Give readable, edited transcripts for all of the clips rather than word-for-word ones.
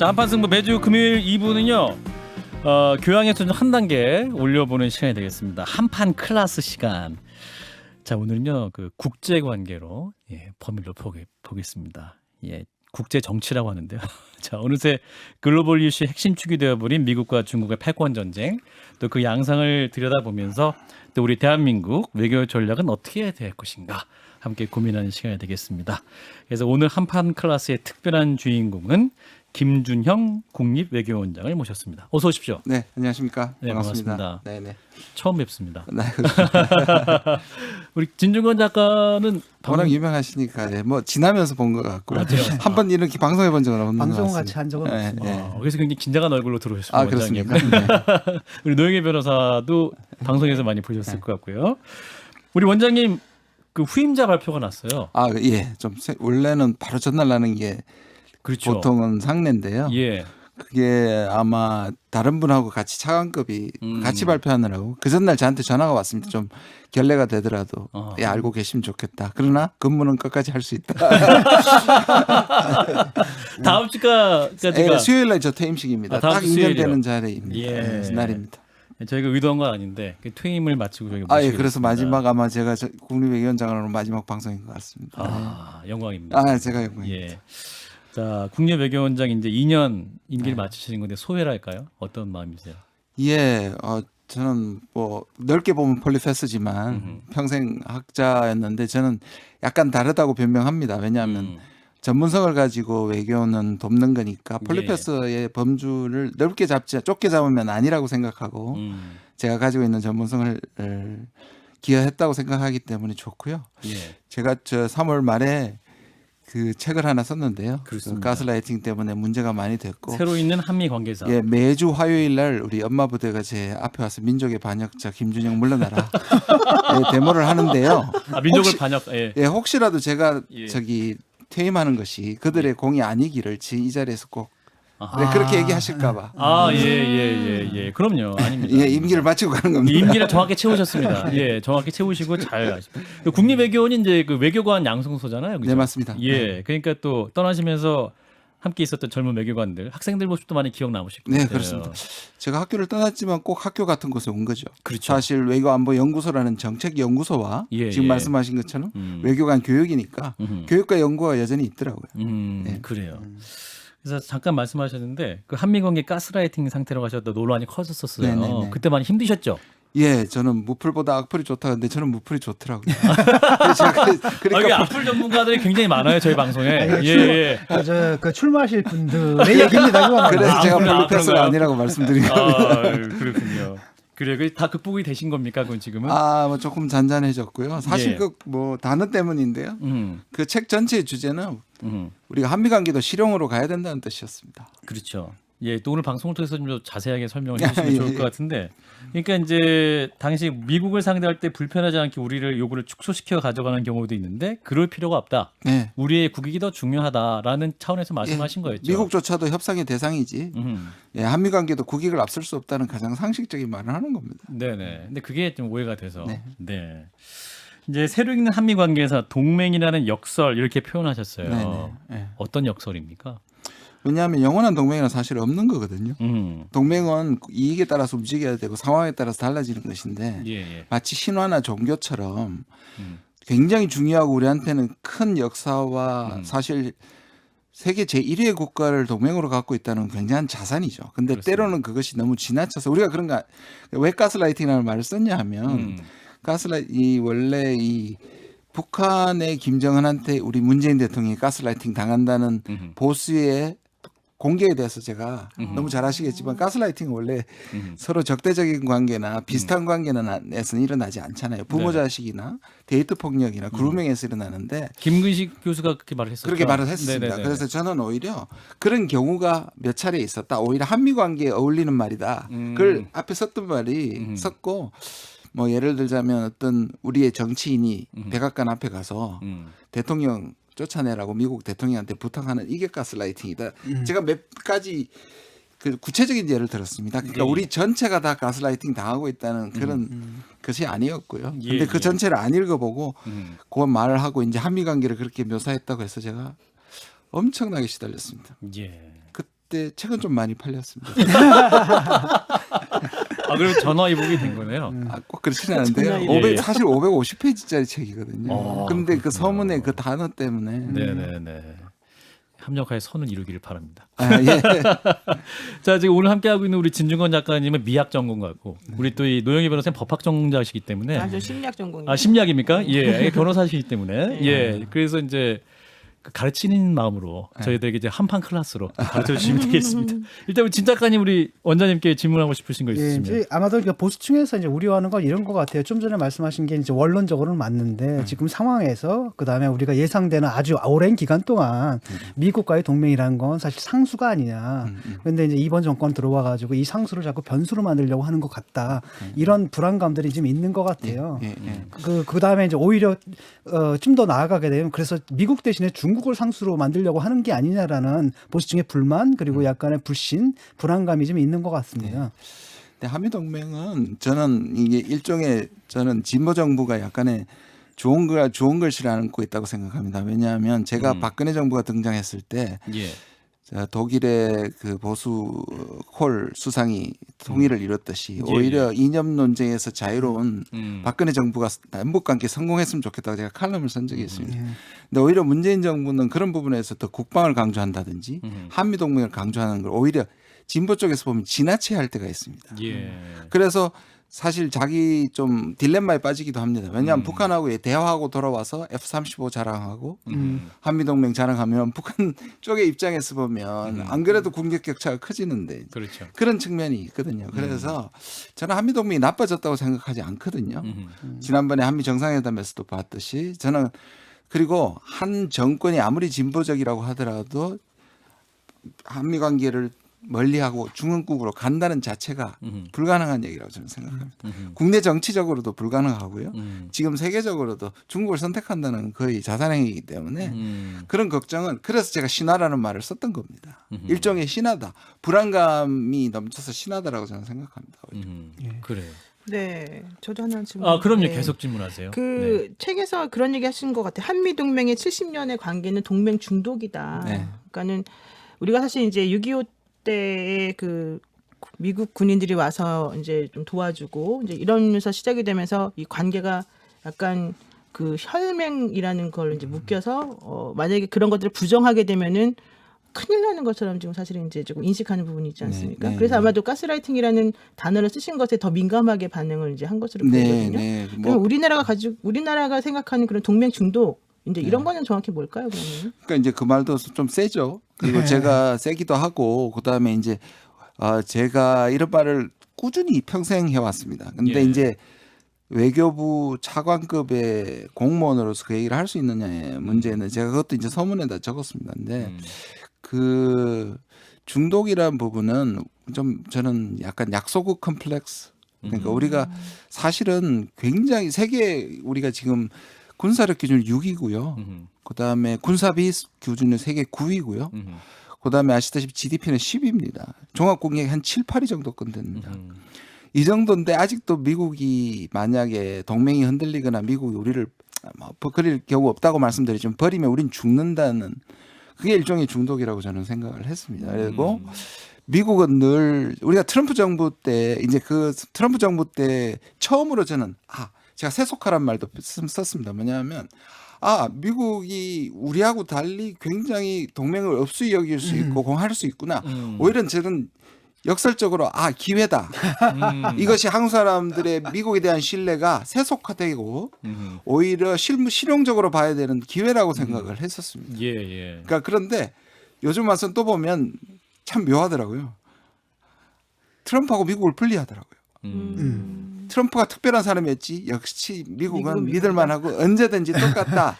자, 한판 승부 매주 금요일 2부는요. 교양의 수준 한 단계 올려보는 시간이 되겠습니다. 한판 클래스 시간. 자, 오늘은요 그 국제 관계로 범위를 보겠습니다. 국제 정치라고 하는데요. 자, 어느새 글로벌 이슈의 핵심 축이 되어버린 미국과 중국의 패권 전쟁, 또 그 양상을 들여다보면서 또 우리 대한민국 외교 전략은 어떻게 될 것인가 함께 고민하는 시간이 되겠습니다. 그래서 오늘 한판 클래스의 특별한 주인공은 김준형 국립외교원장을 모셨습니다. 어서 오십시오. 네, 안녕하십니까. 네, 반갑습니다. 네네. 처음 뵙습니다. 네, 우리 진중권 작가는 워낙 유명하시니까 뭐 지나면서 본 것 같고 한 번 이렇게 방송해 본 적은 없는 것 같습니다. 방송 같이 한 적은 없습니다. 그래서 굉장히 긴장한 얼굴로 들어오셨습니다. 그렇습니까? 네. 우리 노영애 변호사도 방송에서 많이 보셨을 것 같고요. 우리 원장님 그 후임자 발표가 났어요. 좀 원래는 바로 전날 나는 게 그렇죠. 보통은 상례인데요. 예. 그게 아마 다른 분하고 같이 차관급이 같이 발표하느라고 그 전날 저한테 전화가 왔습니다. 좀 결례가 되더라도 알고 계시면 좋겠다. 그러나 근무는 끝까지 할 수 있다. 다음 주까지가 수요일 날 저 퇴임식입니다. 딱 2년 되는 자리입니다. 날입니다. 저희가 의도한 건 아닌데 퇴임을 마치고 저희가 그래서 마지막 아마 제가 국립외교원장으로 마지막 방송인 것 같습니다. 영광입니다. 제가 영광입니다. 예. 자, 국립외교원장 이제 2년 임기를 마치시는 건데 소회랄까요? 어떤 마음이세요? 저는 뭐 넓게 보면 폴리페스지만 평생 학자였는데 저는 약간 다르다고 변명합니다. 왜냐하면 전문성을 가지고 외교는 돕는 거니까 폴리페스의 범주를 넓게 좁게 잡으면 아니라고 생각하고 제가 가지고 있는 전문성을 기여했다고 생각하기 때문에 좋고요. 제가 3월 말에 그 책을 하나 썼는데요. 가스라이팅 때문에 문제가 많이 됐고 새로 있는 한미 관계사. 매주 화요일 날 우리 엄마 부대가 제 앞에 와서 민족의 반역자 김준형 물러나라 데모를 하는데요. 민족을 반역. 혹시라도 제가 퇴임하는 것이 그들의 공이 아니기를 이 자리에서 꼭 그렇게 얘기하실까봐. 그럼요. 아닙니다. 임기를 마치고 가는 겁니다. 임기를 정확히 채우셨습니다. 정확히 채우시고 잘 가십니다. 국립외교원이 이제 그 외교관 양성소잖아요. 그죠? 네, 맞습니다. 그러니까 또 떠나시면서 함께 있었던 젊은 외교관들, 학생들 모습도 많이 기억 남으실 거예요. 네, 그렇습니다. 제가 학교를 떠났지만 꼭 학교 같은 곳에 온 거죠. 그렇죠. 사실 외교안보연구소라는 정책연구소와 지금 말씀하신 것처럼 외교관 교육이니까 교육과 연구가 여전히 있더라고요. 그래요. 그래서 잠깐 말씀하셨는데 그 한미관계 가스라이팅 상태로 가셨다 논란이 커졌었어요. 네네네. 그때 많이 힘드셨죠? 저는 무풀보다 악플이 좋다는데 저는 무풀이 좋더라고요. 그러니까 악플 전문가들이 굉장히 많아요 저희 방송에. 그 출마하실 분들의 얘기입니다. 그래서 제가 폴리페스가 아니라고 말씀드린 거예요. 그렇군요. 그래, 다 극복이 되신 겁니까, 그건 지금은? 뭐 조금 잔잔해졌고요. 사실 뭐 단어 때문인데요. 그 책 전체의 주제는 우리가 한미 관계도 실용으로 가야 된다는 뜻이었습니다. 그렇죠. 또 오늘 방송을 통해서 좀 자세하게 설명을 해주시면 좋을 것 같은데, 그러니까 이제 당시 미국을 상대할 때 불편하지 않게 우리를 요구를 축소시켜 가져가는 경우도 있는데 그럴 필요가 없다. 우리의 국익이 더 중요하다라는 차원에서 말씀하신 거였죠. 미국조차도 협상의 대상이지. 한미 관계도 국익을 앞설 수 없다는 가장 상식적인 말을 하는 겁니다. 네네. 근데 그게 좀 오해가 돼서. 네. 이제 새로 읽는 한미 관계에서 동맹이라는 역설 이렇게 표현하셨어요. 어떤 역설입니까? 왜냐하면 영원한 동맹은 사실 없는 거거든요. 동맹은 이익에 따라서 움직여야 되고 상황에 따라서 달라지는 것인데 마치 신화나 종교처럼 굉장히 중요하고 우리한테는 큰 역사와 사실 세계 제1위의 국가를 동맹으로 갖고 있다는 굉장한 자산이죠. 근데 때로는 그것이 너무 지나쳐서 우리가 그런가 왜 가스라이팅이라는 말을 썼냐 하면 원래 이 북한의 김정은한테 우리 문재인 대통령이 가스라이팅 당한다는 보수의 공개에 대해서 제가 너무 잘 아시겠지만 가스라이팅은 원래 서로 적대적인 관계나 비슷한 관계에서는 일어나지 않잖아요. 부모 자식이나 데이트 폭력이나 그루밍에서 일어나는데 김근식 교수가 그렇게 말을 했었죠. 그렇게 말을 했습니다. 그래서 저는 오히려 그런 경우가 몇 차례 있었다. 오히려 한미 관계에 어울리는 말이다. 그걸 앞에 썼던 말이 썼고 뭐 예를 들자면 어떤 우리의 정치인이 백악관 앞에 가서 대통령 쫓아내라고 미국 대통령한테 부탁하는 이게 가스라이팅이다. 제가 몇 가지 그 구체적인 예를 들었습니다. 그러니까 우리 전체가 다 가스라이팅 당하고 있다는 그런 것이 아니었고요. 근데 그 전체를 안 읽어보고 그 말을 하고 이제 한미 관계를 그렇게 묘사했다고 해서 제가 엄청나게 시달렸습니다. 때 책은 좀 많이 팔렸습니다. 아, 그럼 전화위복이 된 거네요. 꼭 그렇지는 않은데요. 예. 사실 550페이지짜리 책이거든요. 근데 그 그렇군요. 서문의 그 단어 때문에 네네네. 합력하여 선을 이루기를 바랍니다. 예. 자, 지금 오늘 함께하고 있는 우리 진중권 작가님은 미학 전공가고 우리 또 이 노영희 변호사님 법학 전공자시기 때문에 저 심리학 전공이에요. 아, 심리학입니까? 예, 변호사시기 때문에 네. 예, 그래서 이제 가르치는 마음으로 저희들에게 이제 한판 클래스로 가르쳐 주시면 되겠습니다. 일단 우리 진 작가님 우리 원장님께 질문하고 싶으신 거 예, 있으시면. 이제 아마도 보수층에서 이제 우려하는 건 이런 것 같아요. 좀 전에 말씀하신 게 이제 원론적으로는 맞는데 지금 상황에서 그 다음에 우리가 예상되는 아주 오랜 기간 동안 미국과의 동맹이라는 건 사실 상수가 아니냐. 그런데 이제 이번 정권 들어와 가지고 이 상수를 자꾸 변수로 만들려고 하는 것 같다. 이런 불안감들이 좀 있는 것 같아요. 예. 그 다음에 이제 오히려 좀 더 나아가게 되면 그래서 미국 대신에 중국을 상수로 만들려고 하는 게 아니냐라는 보수층의 불만 그리고 약간의 불신, 불안감이 좀 있는 것 같습니다. 근데 한미 동맹은 저는 이게 일종의 저는 진보 정부가 약간의 좋은 글씨를 안고 있다고 생각합니다. 왜냐하면 제가 박근혜 정부가 등장했을 때 예. 독일의 그 보수 콜 수상이 통일을 이뤘듯이 오히려 이념 논쟁에서 자유로운 박근혜 정부가 남북 관계 성공했으면 좋겠다고 제가 칼럼을 쓴 적이 있습니다. 근데 오히려 문재인 정부는 그런 부분에서 더 국방을 강조한다든지 한미 동맹을 강조하는 걸 오히려 진보 쪽에서 보면 지나치게 할 때가 있습니다. 예. 그래서 사실 자기 좀 딜레마에 빠지기도 합니다. 왜냐하면 북한하고 대화하고 돌아와서 F-35 자랑하고 한미동맹 자랑하면 북한 쪽의 입장에서 보면 안 그래도 군격 격차가 커지는데 그렇죠. 그런 측면이 있거든요. 그래서 저는 한미동맹이 나빠졌다고 생각하지 않거든요. 지난번에 한미 정상회담에서도 봤듯이 저는 그리고 한 정권이 아무리 진보적이라고 하더라도 한미 관계를 멀리하고 중흥국으로 간다는 자체가 불가능한 얘기라고 저는 생각합니다. 국내 정치적으로도 불가능하고요. 지금 세계적으로도 중국을 선택한다는 거의 자살행위이기 때문에 그런 걱정은 그래서 제가 신화라는 말을 썼던 겁니다. 일종의 신화다. 불안감이 넘쳐서 신화다라고 저는 생각합니다. 그래요. 네, 저도 하나 질문. 아, 그럼요. 네. 계속 질문하세요. 그 네. 책에서 그런 얘기 하신 것 같아요. 한미 동맹의 70년의 관계는 동맹 중독이다. 네. 그러니까는 우리가 사실 이제 6.25 때에 그 미국 군인들이 와서 이제 좀 도와주고 이제 이러면서 시작이 되면서 이 관계가 약간 그 혈맹이라는 걸 이제 묶여서 만약에 그런 것들을 부정하게 되면은 큰일 나는 것처럼 지금 사실은 이제 조금 인식하는 부분이 있지 않습니까? 네. 그래서 아마도 가스라이팅이라는 단어를 쓰신 것에 더 민감하게 반응을 이제 한 것으로 보이거든요. 그럼 우리나라가 생각하는 그런 동맹 중독 이제 이런 거는 정확히 뭘까요, 그러면? 그러니까 이제 그 말도 좀 세죠. 그리고 제가 세기도 하고 그다음에 이제 제가 이런 말을 꾸준히 평생 해왔습니다. 근데 이제 외교부 차관급의 공무원으로서 그 얘기를 할 수 있느냐의 문제는 제가 그것도 이제 서문에다 적었습니다. 근데 그 중독이라는 부분은 좀 저는 약간 약소국 컴플렉스. 그러니까 우리가 사실은 굉장히 세계 우리가 지금 군사력 기준 6위고요. 그다음에 군사비 기준은 세계 9위고요. 그다음에 아시다시피 GDP는 10위입니다. 종합국력이 한 7, 8위 정도권 됩니다. 이 정도인데 아직도 미국이 만약에 동맹이 흔들리거나 미국이 우리를 버릴 경우 없다고 말씀드리지만 버리면 우린 죽는다는 그게 일종의 중독이라고 저는 생각을 했습니다. 그리고 미국은 늘 우리가 트럼프 정부 때 이제 그 트럼프 정부 때 처음으로 저는 제가 세속화란 말도 썼습니다. 뭐냐면 미국이 우리하고 달리 굉장히 동맹을 없이 여길 수 있고 공할 수 있구나. 오히려 저는 역설적으로 기회다. 이것이 한국 사람들의 미국에 대한 신뢰가 세속화되고 오히려 실용적으로 봐야 되는 기회라고 생각을 했었습니다. 그러니까 그런데 요즘 와서 또 보면 참 묘하더라고요. 트럼프하고 미국을 분리하더라고요. 트럼프가 특별한 사람이었지 역시 미국은 믿을만하고 언제든지 똑같다.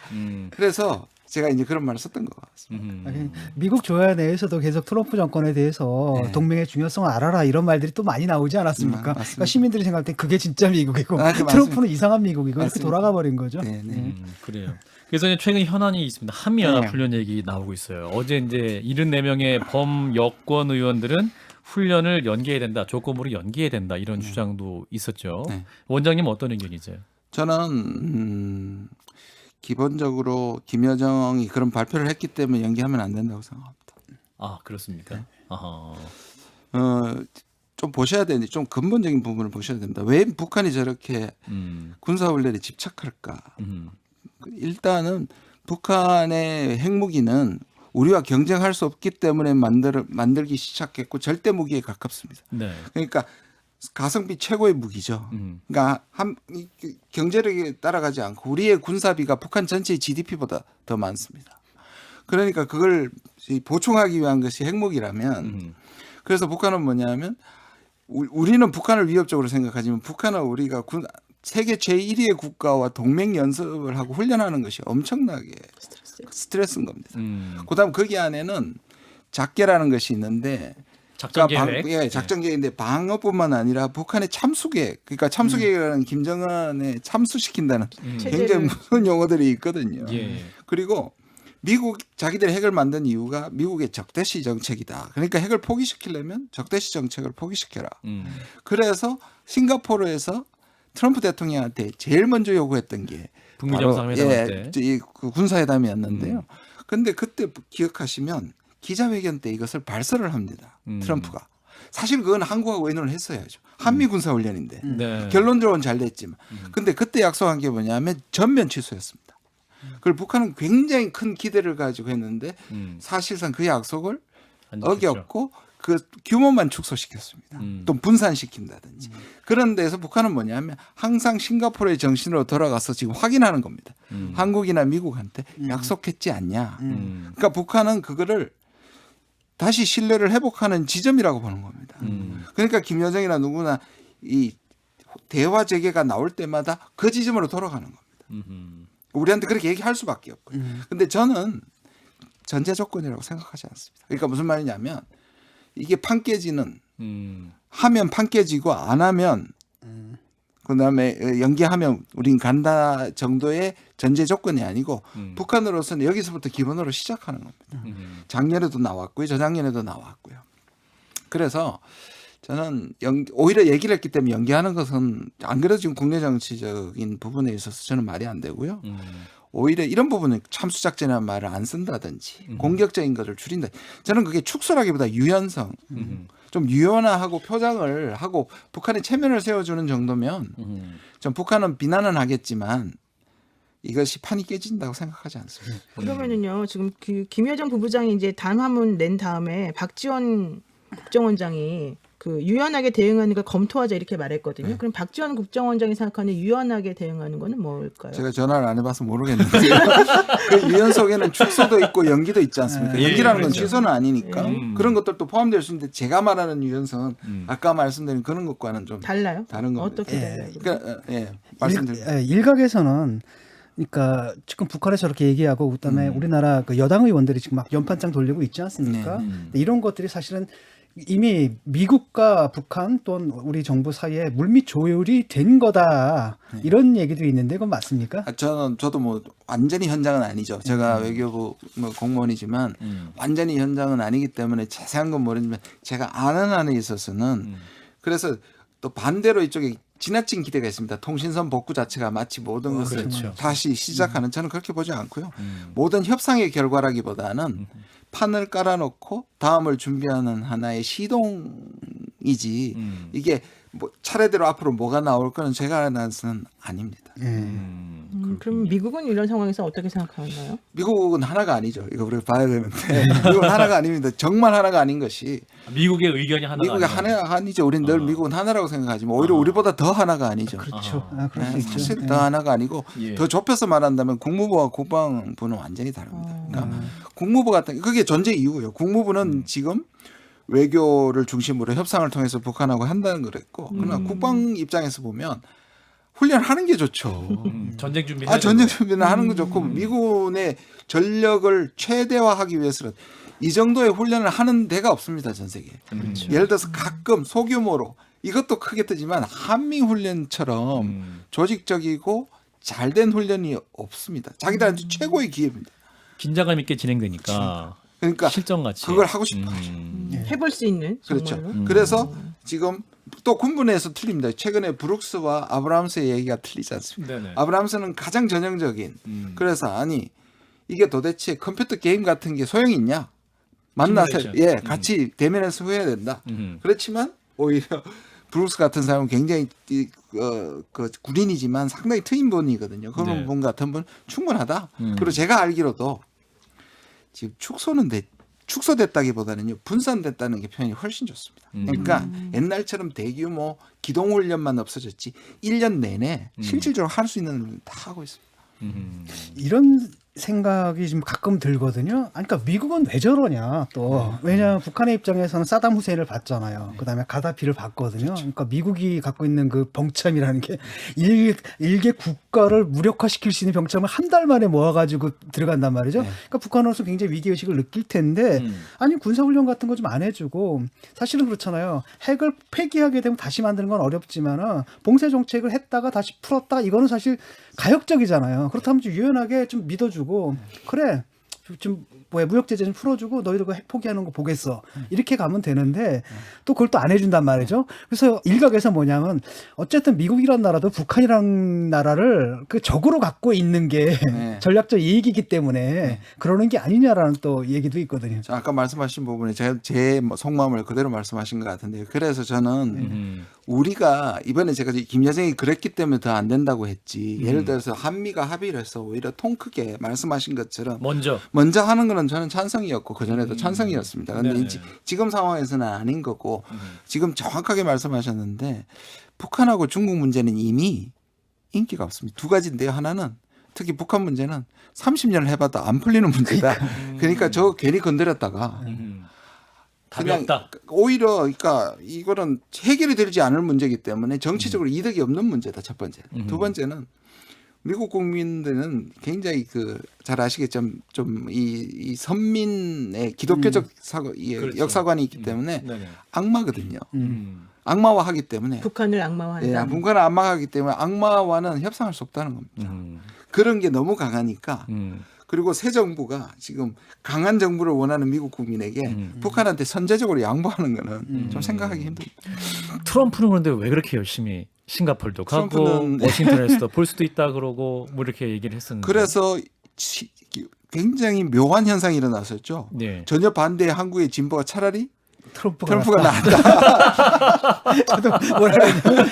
그래서 제가 이제 그런 말을 썼던 것 같습니다. 미국 조야 내에서도 계속 트럼프 정권에 대해서 동맹의 중요성을 알아라 이런 말들이 또 많이 나오지 않았습니까? 그러니까 시민들이 생각할 때 그게 진짜 미국이고 트럼프는 이상한 미국이고 이렇게 돌아가 버린 거죠. 그래요. 그래서 이제 최근 현안이 있습니다. 한미연합훈련 얘기 나오고 있어요. 어제 이제 74명의 범 여권 의원들은 훈련을 연기해야 된다, 조건부로 연기해야 된다 이런 주장도 있었죠. 원장님 어떤 의견이세요? 저는 기본적으로 김여정이 그런 발표를 했기 때문에 연기하면 안 된다고 생각합니다. 그렇습니까? 좀 보셔야 되는데 좀 근본적인 부분을 보셔야 됩니다. 왜 북한이 저렇게 군사훈련에 집착할까? 일단은 북한의 핵무기는 우리와 경쟁할 수 없기 때문에 만들기 시작했고 절대 무기에 가깝습니다. 네. 그러니까 가성비 최고의 무기죠. 그러니까 경제력에 따라가지 않고 우리의 군사비가 북한 전체의 GDP보다 더 많습니다. 그러니까 그걸 보충하기 위한 것이 핵무기라면 그래서 북한은 뭐냐면 우리는 북한을 위협적으로 생각하지만 북한은 우리가 세계 제1위의 국가와 동맹 연습을 하고 훈련하는 것이 엄청나게 스트레스인 겁니다. 그다음 거기 안에는 작계라는 것이 있는데 작전 계획. 예, 작전 계획인데 방어뿐만 아니라 북한의 참수계획, 그러니까 참수계획이라는 김정은의 참수시킨다는 굉장히 무서운 용어들이 있거든요. 예. 그리고 미국 자기들이 핵을 만든 이유가 미국의 적대시 정책이다. 그러니까 핵을 포기시키려면 적대시 정책을 포기시켜라. 그래서 싱가포르에서 트럼프 대통령한테 제일 먼저 요구했던 게 북미 정상회담 때 그 군사회담이었는데요. 그런데 그때 기억하시면 기자회견 때 이것을 발설을 합니다. 트럼프가. 사실 그건 한국하고 의논을 했어야죠. 한미 군사훈련인데. 네. 결론적으로는 잘 됐지만. 근데 그때 약속한 게 뭐냐면 전면 취소였습니다. 그걸 북한은 굉장히 큰 기대를 가지고 했는데 사실상 그 약속을 어겼고 그 규모만 축소시켰습니다. 또 분산시킨다든지. 그런 데서 북한은 뭐냐면 항상 싱가포르의 정신으로 돌아가서 지금 확인하는 겁니다. 한국이나 미국한테 약속했지 않냐. 그러니까 북한은 그거를 다시 신뢰를 회복하는 지점이라고 보는 겁니다. 그러니까 김여정이나 누구나 이 대화 재개가 나올 때마다 그 지점으로 돌아가는 겁니다. 우리한테 그렇게 얘기할 수밖에 없고요. 근데 저는 전제 조건이라고 생각하지 않습니다. 그러니까 무슨 말이냐면 이게 판 깨지는 하면 판 깨지고 안 하면 그다음에 연기하면 우린 간다 정도의 전제 조건이 아니고 북한으로서는 여기서부터 기본으로 시작하는 겁니다. 작년에도 나왔고요. 저작년에도 나왔고요. 그래서 저는 오히려 얘기를 했기 때문에 연기하는 것은 안 그래도 지금 국내 정치적인 부분에 있어서 저는 말이 안 되고요. 오히려 이런 부분은 참수작전이라는 말을 안 쓴다든지 공격적인 것을 줄인다. 저는 그게 축소라기보다 유연성, 좀 유연화하고 표장을 하고 북한의 체면을 세워주는 정도면 좀 북한은 비난은 하겠지만 이것이 판이 깨진다고 생각하지 않습니다. 그러면은요 지금 그 김여정 부부장이 이제 담화문 낸 다음에 박지원 국정원장이 그 유연하게 대응하는 걸 검토하자 이렇게 말했거든요. 네. 그럼 박지원 국정원장이 생각하는 유연하게 대응하는 거는 뭘까요? 제가 전화를 안 해봐서 모르겠는데 그 유연 속에는 축소도 있고 연기도 있지 않습니까? 예, 연기라는 건 그렇죠. 취소는 아니니까 그런 것들도 포함될 수 있는데 제가 말하는 유연성은 아까 말씀드린 그런 것과는 좀 달라요? 다른 겁니다. 어떻게 달라요? 그러니까 말씀드립니다. 일각에서는 그러니까 지금 북한에서 저렇게 얘기하고 그다음에 우리나라 그 여당 의원들이 지금 막 연판장 돌리고 있지 않습니까? 근데 이런 것들이 사실은 이미 미국과 북한 또는 우리 정부 사이에 물밑 조율이 된 거다 이런 얘기도 있는데 그건 맞습니까? 저도 뭐 완전히 현장은 아니죠. 제가 외교부 뭐 공무원이지만 완전히 현장은 아니기 때문에 자세한 건 모르지만 제가 아는 한에 있어서는 그래서 또 반대로 이쪽에 지나친 기대가 있습니다. 통신선 복구 자체가 마치 모든 것을 그렇죠. 다시 시작하는 저는 그렇게 보지 않고요. 모든 협상의 결과라기보다는 판을 깔아놓고 다음을 준비하는 하나의 시동이지 이게 뭐 차례대로 앞으로 뭐가 나올 거는 제가 아는 아닙니다. 그럼 미국은 이런 상황에서 어떻게 생각하나요? 미국은 하나가 아니죠. 이거 우리가 봐야 되는데 미국은 하나가 아닙니다. 정말 하나가 아닌 것이 미국의 의견이 하나가 미국이 하나가 아니죠. 우리는 늘 미국은 하나라고 생각하지만 오히려 우리보다 더 하나가 아니죠. 그렇죠. 그럴 수 네, 있죠. 사실 더 하나가 아니고 예. 더 좁혀서 말한다면 국무부와 국방부는 완전히 다릅니다. 그러니까 국무부 같은 그게 전제 이유고요. 국무부는 지금 외교를 중심으로 협상을 통해서 북한하고 한다는 그랬고 그러나 국방 입장에서 보면 훈련하는 게 좋죠. 전쟁 준비. 전쟁 준비는 하는 거 좋고 미군의 전력을 최대화하기 위해서는 이 정도의 훈련을 하는 데가 없습니다. 전 세계에. 예를 들어서 가끔 소규모로 이것도 크게 뜨지만 한미 훈련처럼 조직적이고 잘된 훈련이 없습니다. 자기들한테 최고의 기회입니다. 긴장감 있게 진행되니까. 그러니까 실전같이 그걸 하고 싶어 하죠. 해볼 수 있는 그렇죠. 정말로? 그래서 지금 또 군부 내에서 틀립니다. 최근에 브룩스와 아브라함스의 얘기가 틀리지 않습니다. 네네. 아브라함스는 가장 전형적인 그래서 아니 이게 도대체 컴퓨터 게임 같은 게 소용이 있냐? 만나서 시뮬레이션. 같이 대면해서 해야 된다. 그렇지만 오히려 브룩스 같은 사람은 굉장히 그 군인이지만 상당히 트인 분이거든요. 그런 네. 분 같은 분 충분하다. 그리고 제가 알기로도 지금 축소됐다기보다는요 분산됐다는 게 표현이 훨씬 좋습니다. 그러니까 옛날처럼 대규모 기동훈련만 없어졌지 1년 내내 실질적으로 할 수 있는 훈련 다 하고 있습니다. 이런 생각이 지금 가끔 들거든요. 그러니까 미국은 왜 저러냐 또 왜냐하면 북한의 입장에서는 사담 후세인을 봤잖아요. 그다음에 가다피를 봤거든요. 그러니까 미국이 갖고 있는 그 병참이라는 게 일개 국가를 무력화시킬 수 있는 병참을 한 달 만에 모아가지고 들어간단 말이죠. 그러니까 북한으로서 굉장히 위기의식을 느낄 텐데 아니 군사훈련 같은 거 좀 안 해주고 사실은 그렇잖아요. 핵을 폐기하게 되면 다시 만드는 건 어렵지만은 봉쇄 정책을 했다가 다시 풀었다 이거는 사실 가역적이잖아요. 그렇다면 좀 유연하게 좀 믿어주고 그래 좀 무역 제재 좀 풀어주고 너희들 그 핵 포기하는 거 보겠어 이렇게 가면 되는데 또 그걸 또 안 해준단 말이죠. 그래서 일각에서 뭐냐면 어쨌든 미국이란 나라도 북한이란 나라를 그 적으로 갖고 있는 게 전략적 이익이기 때문에 그러는 게 아니냐라는 또 얘기도 있거든요. 자, 아까 말씀하신 부분에 제 속마음을 그대로 말씀하신 것 같은데요. 그래서 저는 우리가 이번에 제가 김 여정이 그랬기 때문에 더 안 된다고 했지. 예를 들어서 한미가 합의를 해서 오히려 통 크게 말씀하신 것처럼 먼저 하는 거는 저는 찬성이었고 그전에도 찬성이었습니다. 그런데 지금 상황에서는 아닌 거고 지금 정확하게 말씀하셨는데 북한하고 중국 문제는 이미 인기가 없습니다. 두 가지인데요. 하나는 특히 북한 문제는 30년을 해봐도 안 풀리는 문제다. 그러니까 저 괜히 건드렸다가 그냥 오히려 그러니까 이거는 해결이 되지 않을 문제이기 때문에 정치적으로 이득이 없는 문제다. 첫 번째. 두 번째는 미국 국민들은 굉장히 잘 아시겠지만 좀 이 선민의 기독교적 그렇죠. 역사관이 있기 때문에 악마거든요. 악마화하기 때문에 북한을 악마화한다. 북한을 악마화하기 때문에 악마와는 협상할 수 없다는 겁니다. 그런 게 너무 강하니까 그리고 새 정부가 지금 강한 정부를 원하는 미국 국민에게 북한한테 선제적으로 양보하는 거는 좀 생각하기 힘듭니다. 트럼프는 그런데 왜 그렇게 열심히 싱가포르도 가고 워싱턴에서도 볼 수도 있다 그러고 뭐 이렇게 얘기를 했었는데 그래서 굉장히 묘한 현상이 일어났었죠. 네. 전혀 반대 한국의 진보가 차라리 트럼프가 낫다. 저도 뭐라 그러냐.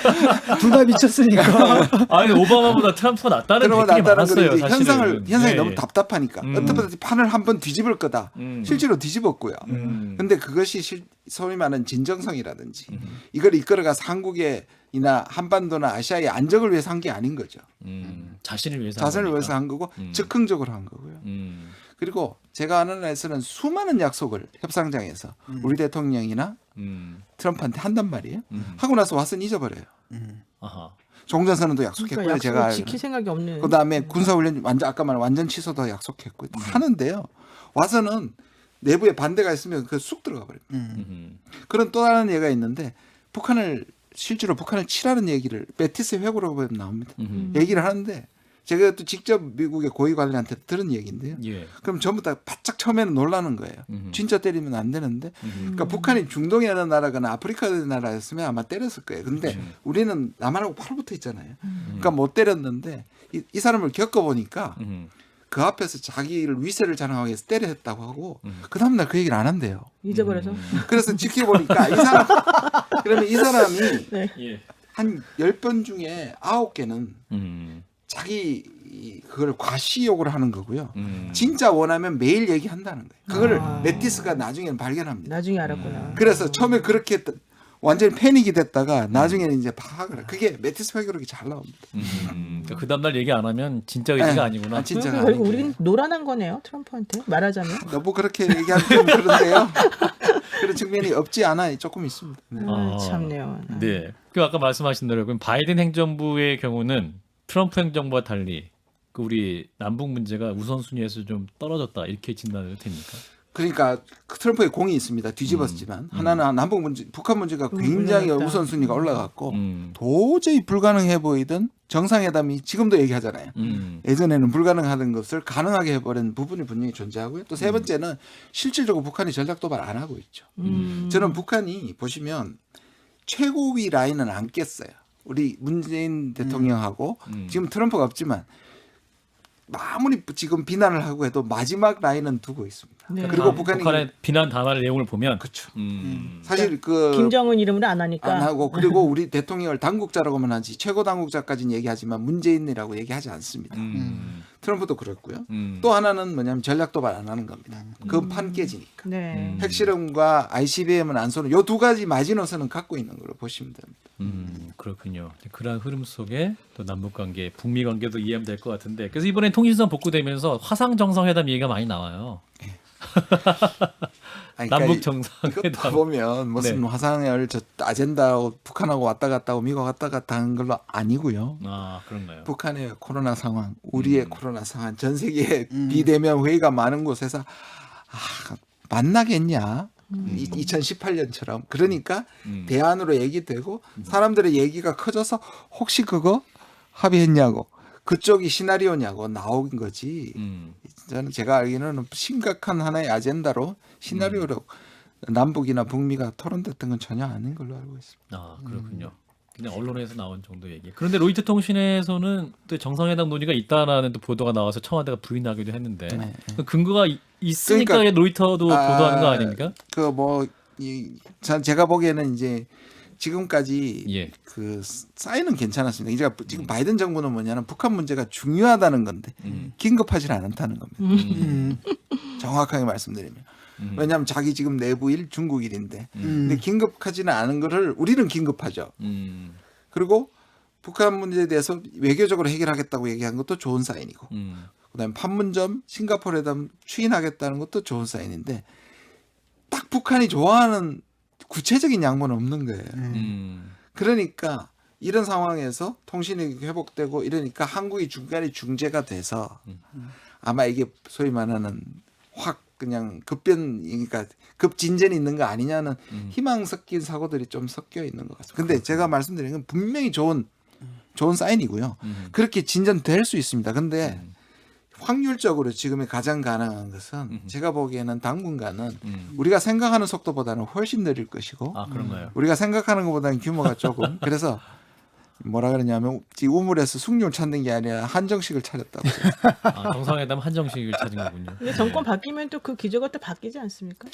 둘 다 미쳤으니까. 아니 오바마보다 트럼프가 낫다는 댓글이 많았어요. 사실은. 현상이 너무 답답하니까 어떻게 판을 한번 뒤집을 거다. 실제로 뒤집었고요. 근데 그것이 소위 말하는 진정성이라든지 이걸 이끌어가서 한국이나 한반도나 아시아의 안정을 위해서 한 게 아닌 거죠. 자신을 위해서 한 거고 즉흥적으로 한 거고요. 그리고 제가 아는 한에서는 수많은 약속을 협상장에서 우리 대통령이나 트럼프한테 한단 말이에요. 하고 나서 와서는 잊어버려요. 종전선언도 약속했고요. 그러니까 제가 지킬 생각이 없는. 그다음에 군사훈련 아까 말한 완전 취소도 약속했고 다 하는데요. 와서는 내부에 반대가 있으면 그 쑥 들어가 버립니다. 그런 또 다른 예가 있는데 실제로 북한을 치라는 얘기를 베티스 회고로 보면 나옵니다. 얘기를 하는데 제가 또 직접 미국의 고위 관리한테 들은 얘기인데요. 그럼 전부 다 바짝 처음에는 놀라는 거예요. 진짜 때리면 안 되는데. 그러니까 북한이 중동에 있는 나라거나 아프리카에 있는 나라였으면 아마 때렸을 거예요. 근데 우리는 남한하고 바로 붙어 있잖아요. 그러니까 못 때렸는데 이 사람을 겪어보니까 그 앞에서 자기를 위세를 자랑하기 위해서 때렸다고 하고 그 다음날 그 얘기를 안 한대요. 잊어버려서. 그래서 지켜보니까 그러면 이 사람이 한 10번 중에 9개는 자기 그걸 과시욕을 하는 거고요. 진짜 원하면 매일 얘기한다는 거예요. 그걸 메티스가 나중에는 발견합니다. 나중에 알았구나. 그래서 처음에 그렇게 완전히 패닉이 됐다가 나중에는 이제 파악을 해. 그게 메티스 회고록이 잘 나옵니다. 그 다음날 얘기 안 하면 진짜 의지가 아니구나. 진짜가 아니고 우리는 노란한 거네요. 트럼프한테 말하자면. 너무 그렇게 얘기하면 그런데요. 그런 측면이 없지 않아 조금 있습니다. 참네요. 네. 그 아까 말씀하신 대로 그럼 바이든 행정부의 경우는 트럼프 행정부와 달리 그 우리 남북 문제가 우선순위에서 좀 떨어졌다 이렇게 진단해도 됩니까? 그러니까 트럼프의 공이 있습니다. 뒤집었지만 하나는 남북 문제, 북한 문제가 굉장히 우선순위가 올라갔고 도저히 불가능해 보이던 정상회담이 지금도 얘기하잖아요. 예전에는 불가능하던 것을 가능하게 해버린 부분이 분명히 존재하고요. 또 세 번째는 실질적으로 북한이 전략 도발 안 하고 있죠. 저는 북한이 보시면 최고위 라인은 안 깼어요. 우리 문재인 대통령하고 지금 트럼프가 없지만 아무리 지금 비난을 하고 해도 마지막 라인은 두고 있습니다. 네. 그리고 북한의 비난 담화의 내용을 보면 그렇죠. 사실 김정은 이름으로 안 하니까 안 하고 그리고 우리 대통령을 당국자라고만 하지 최고 당국자까지는 얘기하지만 문재인이라고 얘기하지 않습니다. 트럼프도 그렇고요. 또 하나는 뭐냐면 전략 도발 안 하는 겁니다. 그 판 깨지니까. 네. 핵실험과 ICBM은 안 쏘는 요 두 가지 마지노선은 갖고 있는 걸로 보시면 됩니다. 그렇군요. 그러한 흐름 속에 또 남북 관계, 북미 관계도 이해하면 될 것 같은데 그래서 이번에 통신선 복구되면서 화상 정상회담 얘기가 많이 나와요. 아니, 남북 이거 정상회담 보면 무슨 네. 화상을 아젠다 북한하고 왔다 갔다 하고 미국 왔다 갔다 하는 걸로 아니고요. 아 그런가요? 북한의 코로나 상황, 우리의 코로나 상황, 전 세계 비대면 회의가 많은 곳에서 만나겠냐? 2018년처럼 그러니까 대안으로 얘기되고 사람들의 얘기가 커져서 혹시 그거 합의했냐고 그쪽이 시나리오냐고 나온 거지. 저는 제가 알기로는 심각한 하나의 아젠다로 시나리오로 남북이나 북미가 토론됐던 건 전혀 아닌 걸로 알고 있습니다. 아 그렇군요. 그냥 언론에서 나온 정도 얘기. 그런데 로이터 통신에서는 또 정상회담 논의가 있다라는 또 보도가 나와서 청와대가 부인하기도 했는데 네. 그 근거가 있으니까 그러니까, 로이터도 보도하는 거 아닙니까? 제가 보기에는 이제 지금까지 예. 그 사인은 괜찮았습니다. 이제 지금 바이든 정부는 뭐냐면 북한 문제가 중요하다는 건데 긴급하지 않다는 겁니다. 정확하게 말씀드리면. 왜냐하면 자기 지금 내부일 중국일인데 근데 긴급하지는 않은 거를 우리는 긴급하죠. 그리고 북한 문제에 대해서 외교적으로 해결하겠다고 얘기한 것도 좋은 사인이고 그다음에 판문점 싱가포르 회담 추인하겠다는 것도 좋은 사인인데 딱 북한이 좋아하는 구체적인 양보는 없는 거예요. 그러니까 이런 상황에서 통신이 회복되고 이러니까 한국이 중간에 중재가 돼서 아마 이게 소위 말하는 확 그냥 급변이니까 급진전이 있는 거 아니냐는 희망 섞인 사고들이 좀 섞여 있는 것 같습니다. 근데 제가 말씀드린 건 분명히 좋은 사인이고요. 그렇게 진전될 수 있습니다. 근데 확률적으로 지금의 가장 가능한 것은 제가 보기에는 당분간은 우리가 생각하는 속도보다는 훨씬 느릴 것이고 그런가요? 우리가 생각하는 것보다는 규모가 조금 그래서 뭐라 그러냐면 우물에서 숭늉 찾는 게 아니라 한정식을 찾았다고. 정상회담 한정식을 찾은 거군요. 근데 정권 바뀌면 또 그 기조가 또 바뀌지 않습니까?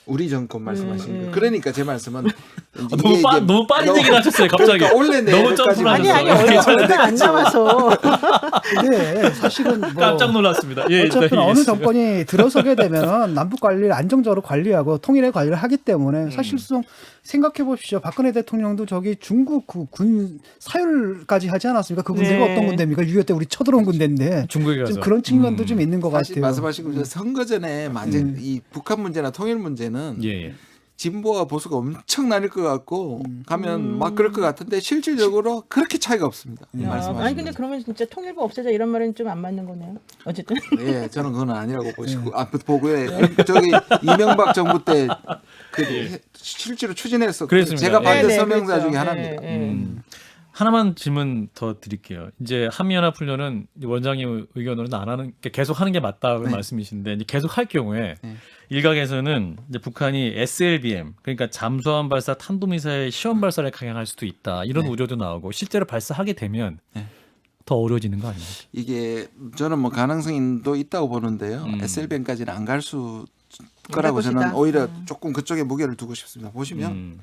우리 정권 말씀하시는 거. 그러니까 제 말씀은 너무 빠른 얘기를 하셨어요. 갑자기. 그러니까 원래 너무 점프를 아니 하셨어요. 얼마 안 남아서 근데 사실은 뭐 깜짝 놀랐습니다. 예, 어쨌든 어느 정권이 들어서게 되면 남북 관리를 안정적으로 관리하고 통일의 관리를 하기 때문에 사실상 생각해 보십시오. 박근혜 대통령도 저기 중국 군 사율까지 하지 않았습니까? 그 군대가 네. 어떤 군대입니까? 6.25 때 우리 쳐들어온 군대인데 중국에 가서 좀 그런 측면도 좀 있는 것 사실 같아요. 말씀하신 것처럼 선거 전에 이 북한 문제나 통일 문제는 예. 진보와 보수가 엄청 나뉠 것 같고 가면 막 그럴 것 같은데 실질적으로 그렇게 차이가 없습니다. 말씀하신 아니 근데 그러면 진짜 통일부 없애자 이런 말은 좀 안 맞는 거네요. 어쨌든 예, 저는 그건 아니라고 보고요. 저기 이명박 정부 때 실제로 추진했었고 그랬습니다. 제가 반대 네, 서명자 그렇죠. 중에 하나입니다. 하나만 질문 더 드릴게요. 이제 한미연합훈련은 원장님 의견으로는 안 하는, 계속 하는 게 맞다고 말씀이신데 이제 계속 할 경우에 일각에서는 이제 북한이 SLBM 그러니까 잠수함 발사 탄도미사일 시험 발사를 강행할 수도 있다 이런 우려도 나오고 실제로 발사하게 되면 더 어려워지는 거 아닙니까? 이게 저는 뭐 가능성도 있다고 보는데요. SLBM까지는 안 갈 수 거라고 저는 오히려 조금 그쪽에 무게를 두고 싶습니다. 보시면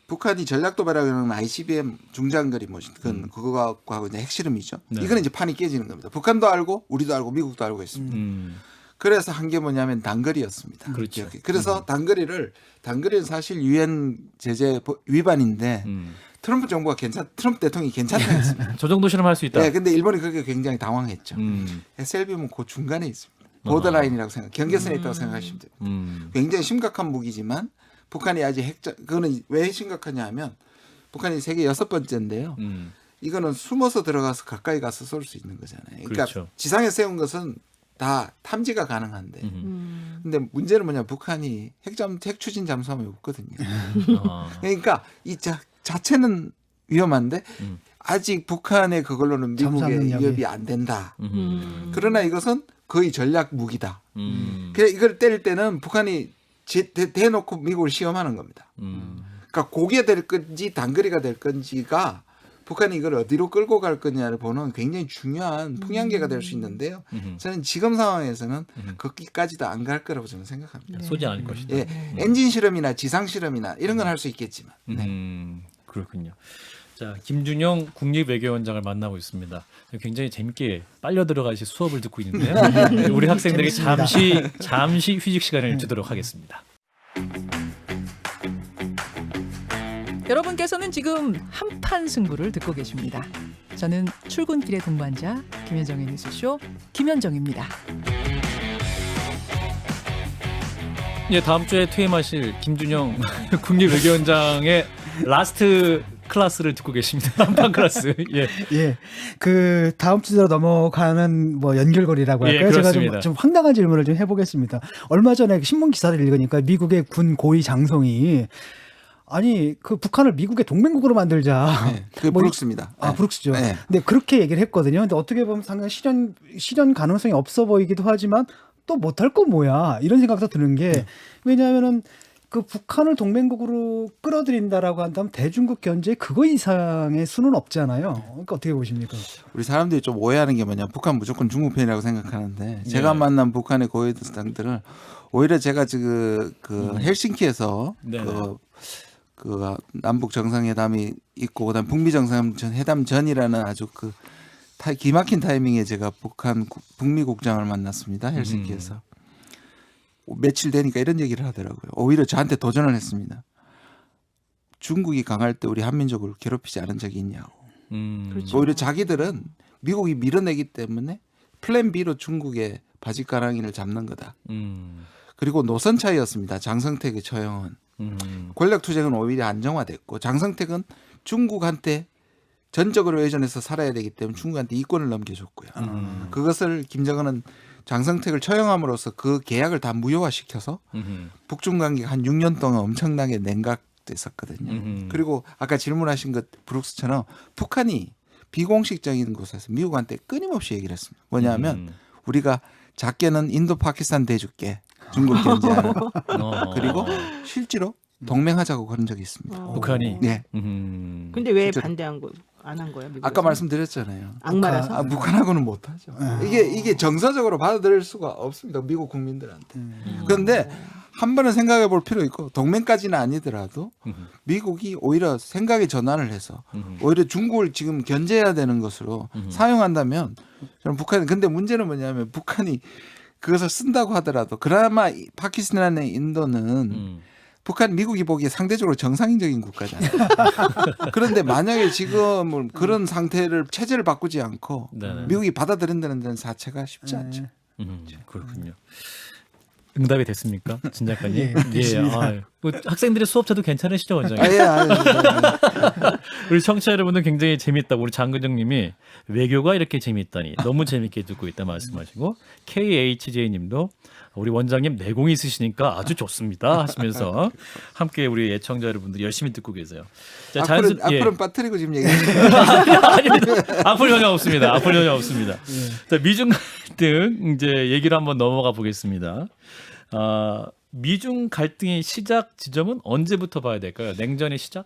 북한이 전략 도발하는 ICBM 중장거리 그거하고 이제 핵실험이죠. 네. 이거는 이제 판이 깨지는 겁니다. 북한도 알고 우리도 알고 미국도 알고 있습니다. 그래서 한 게 뭐냐면 단거리였습니다. 그렇죠. 그래서 단거리는 사실 유엔 제재 위반인데 트럼프 정부가 트럼프 대통령이 괜찮다고 했습니다. 저 정도 실험할 수 있다. 네, 근데 일본이 그렇게 굉장히 당황했죠. SLBM은 그 중간에 있습니다. 보더라인이라고 경계선에 있다고 생각하시면 됩니다. 굉장히 심각한 무기지만 북한이 아직 그거는 왜 심각하냐 하면 북한이 세계 6번째인데요. 이거는 숨어서 들어가서 가까이 가서 쏠 수 있는 거잖아요. 그러니까 그렇죠. 지상에 지상에 세운 것은 다 탐지가 가능한데 근데 문제는 뭐냐 북한이 핵 추진 잠수함이 없거든요. 그러니까 이 자체는 위험한데 아직 북한의 그걸로는 미국의 위협이 안 된다. 그러나 이것은 거의 전략 무기다. 그래 이걸 때릴 때는 북한이 대놓고 미국을 시험하는 겁니다. 그러니까 고기가 될 건지 단거리가 될 건지가 북한이 이걸 어디로 끌고 갈 거냐를 보는 굉장히 중요한 풍향계가 될 수 있는데요. 저는 지금 상황에서는 거기까지도 안 갈 거라고 저는 생각합니다. 네. 쏘지 않을 것이다. 예, 엔진 실험이나 지상 실험이나 이런 건 할 수 있겠지만. 네. 그렇군요. 자, 김준영 국립외교원장을 만나고 있습니다. 굉장히 재밌게 빨려 들어가시 수업을 듣고 있는데요. 우리 학생들에게 잠시 휴식 시간을 주도록 하겠습니다. 여러분께서는 지금 한판 승부를 듣고 계십니다. 저는 출근길의 동반자 김현정의 뉴스쇼 김현정입니다. 예, 다음 주에 퇴임하실 김준영 국립외교원장의 라스트 클래스를 듣고 계십니다. 한판 클래스. 예. 예. 그 다음 주제로 넘어가는 뭐 연결고리라고 할까요? 예, 제가 그렇습니다. 좀 황당한 질문을 좀 해보겠습니다. 얼마 전에 신문 기사를 읽으니까 미국의 군 고위 장성이 아니 그 북한을 미국의 동맹국으로 만들자. 네, 그게 뭐 브룩스입니다. 아, 네. 브룩스죠. 네. 근데 그렇게 얘기를 했거든요. 근데 어떻게 보면 상당히 실현 가능성이 없어 보이기도 하지만 또 못할 거 뭐야 이런 생각도 드는 게 왜냐하면은 그 북한을 동맹국으로 끌어들인다라고 한다면 대중국 견제 그거 이상의 수는 없잖아요. 그러니까 어떻게 보십니까? 우리 사람들이 좀 오해하는 게 뭐냐, 북한 무조건 중국 편이라고 생각하는데 제가 네. 만난 북한의 고위대장들은 오히려 제가 지금 그 헬싱키에서 네. 그 남북 정상회담이 있고 그다음 북미 정상회담 전이라는 아주 그 기막힌 타이밍에 제가 북미 국장을 만났습니다. 헬싱키에서. 며칠 되니까 이런 얘기를 하더라고요. 오히려 저한테 도전을 했습니다. 중국이 강할 때 우리 한민족을 괴롭히지 않은 적이 있냐고. 그렇죠. 오히려 자기들은 미국이 밀어내기 때문에 플랜 B로 중국의 바짓가랑이를 잡는 거다. 그리고 노선 차이였습니다. 장성택의 처형은. 권력투쟁은 오히려 안정화됐고 장성택은 중국한테 전적으로 의존해서 살아야 되기 때문에 중국한테 이권을 넘겨줬고요. 그것을 김정은은 장성택을 처형함으로써 그 계약을 다 무효화시켜서 북중 관계가 한 6년 동안 엄청나게 냉각됐었거든요. 그리고 아까 질문하신 것 브룩스처럼 북한이 비공식적인 곳에서 미국한테 끊임없이 얘기를 했습니다. 뭐냐면 우리가 작게는 인도 파키스탄 대줄게. 중국을 견제하는. 그리고 실제로 동맹하자고 그런 적이 있습니다. 북한이. 네. 근데 왜 반대한 거 안 한 거예요? 미국에서? 아까 말씀드렸잖아요. 악마라서. 북한하고는 못하죠. 이게 정서적으로 받아들일 수가 없습니다. 미국 국민들한테. 그런데 한 번은 생각해 볼 필요 있고 동맹까지는 아니더라도 미국이 오히려 생각의 전환을 해서 오히려 중국을 지금 견제해야 되는 것으로 사용한다면 저는 북한이 근데 문제는 뭐냐면 북한이 그것을 쓴다고 하더라도 그나마 파키스탄의 인도는 북한 미국이 보기에 상대적으로 정상적인 국가잖아요. 그런데 만약에 지금 그런 상태를 체제를 바꾸지 않고 네네. 미국이 받아들인다는 데는 자체가 쉽지 않죠. 그렇군요. 응답이 됐습니까, 진 작가님? 예, 됐습니다. 뭐 학생들의 수업자도 괜찮으시죠, 원장님? 우리 청취자 여러분들 굉장히 재밌다고 우리 장근정님이 외교가 이렇게 재밌다니 너무 재밌게 듣고 있다 말씀하시고 KHJ님도 우리 원장님 내공이 있으시니까 아주 좋습니다 하시면서 함께 우리 애청자 여러분들 열심히 듣고 계세요. 자, 앞으로는 빠뜨리고 지금 얘기하시는 아니, 앞으로 전혀 없습니다. 앞으로 전혀 없습니다. 자, 미중 갈등 이제 얘기를 한번 넘어가 보겠습니다. 미중 갈등의 시작 지점은 언제부터 봐야 될까요? 냉전의 시작?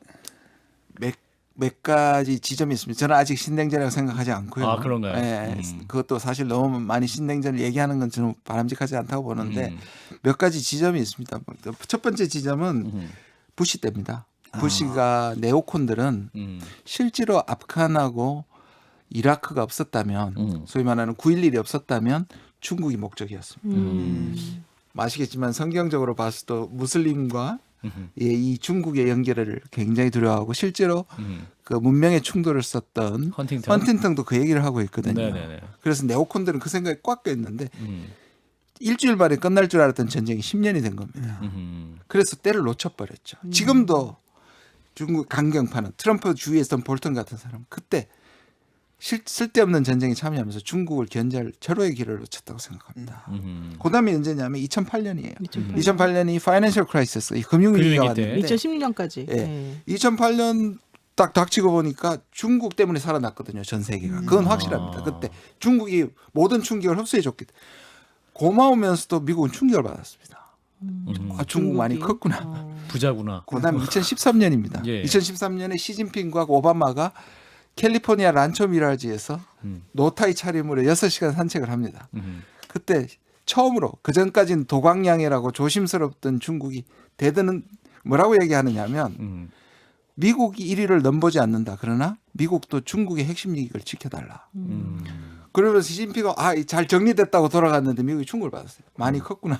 몇 가지 지점이 있습니다. 저는 아직 신냉전이라고 생각하지 않고요. 아, 그런가요? 네, 그것도 사실 너무 많이 신냉전을 얘기하는 건 저는 바람직하지 않다고 보는데 몇 가지 지점이 있습니다. 첫 번째 지점은 부시 때입니다. 부시가 네오콘들은 실제로 아프간하고 이라크가 없었다면 소위 말하는 9.11이 없었다면 중국이 목적이었습니다. 아시겠지만 성경적으로 봤을 때 무슬림과 이 중국의 연결을 굉장히 두려워하고 실제로 그 문명의 충돌을 썼던 헌팅턴도 그 얘기를 하고 있거든요. 네네네. 그래서 네오콘들은 그 생각에 꽉 껴있는데 일주일 만에 끝날 줄 알았던 전쟁이 10년이 된 겁니다. 그래서 때를 놓쳐버렸죠. 지금도 중국 강경파는 트럼프 주위에 있던 볼턴 같은 사람 그때 쓸데없는 전쟁에 참여하면서 중국을 견제할 절호의 기회를 놓쳤다고 생각합니다. 그다음에 언제냐면 2008년이에요. 2008년이 파이낸셜 크라이시스, 금융위기가 왔는데 2016년까지. 네. 2008년 딱 닥치고 보니까 중국 때문에 살아났거든요. 전 세계가. 그건 확실합니다. 그때 중국이 모든 충격을 흡수해줬기 때문에 고마우면서도 미국은 충격을 받았습니다. 중국 많이 컸구나. 부자구나. 그다음 2013년입니다. 예. 2013년에 시진핑과 오바마가 캘리포니아 란초 미라지에서 노타이 차림으로 6시간 산책을 합니다. 그때 처음으로 그전까지는 도광양해라고 조심스럽던 중국이 대드는 뭐라고 얘기하느냐면 미국이 1위를 넘보지 않는다. 그러나 미국도 중국의 핵심 이익을 지켜달라. 그러면서 시진핑가 잘 정리됐다고 돌아갔는데 미국이 충고를 받았어요. 많이 컸구나.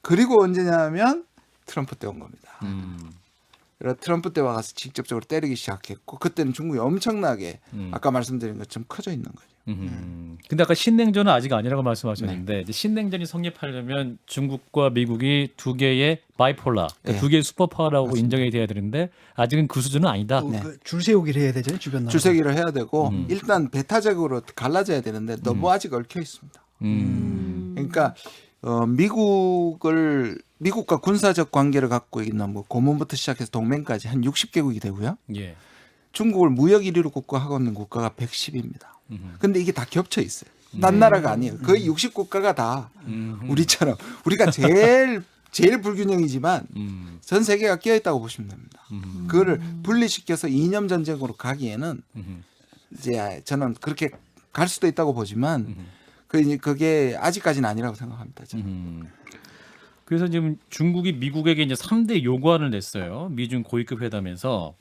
그리고 언제냐면 트럼프 때 온 겁니다. 그래서 트럼프 때 와서 직접적으로 때리기 시작했고 그때는 중국이 엄청나게 아까 말씀드린 것처럼 커져 있는 거죠. 근데 아까 신냉전은 아직 아니라고 말씀하셨는데 이제 신냉전이 성립하려면 중국과 미국이 두 개의 바이폴라, 두 개의 슈퍼파워라고 맞습니다. 인정이 돼야 되는데 아직은 그 수준은 아니다. 줄 세우기를 해야 되잖아요. 주변 나라. 줄 세기를 해야 되고 일단 배타적으로 갈라져야 되는데 너무 아직 얽혀 있습니다. 그러니까 미국과 군사적 관계를 갖고 있는 뭐 고문부터 시작해서 동맹까지 한 60개국이 되고요. 예. 중국을 무역 1위로 국가하고 있는 국가가 110입니다. 근데 이게 다 겹쳐 있어요. 딴 나라가 아니에요. 거의 60국가가 다 우리처럼 우리가 제일 불균형이지만 전 세계가 끼어 있다고 보시면 됩니다. 그거를 분리시켜서 이념 전쟁으로 가기에는 이제 저는 그렇게 갈 수도 있다고 보지만 그게 아직까지는 아니라고 생각합니다. 저는. 그래서 지금 중국이 미국에게 이제 3대 요구안을 냈어요. 미중 고위급 회담에서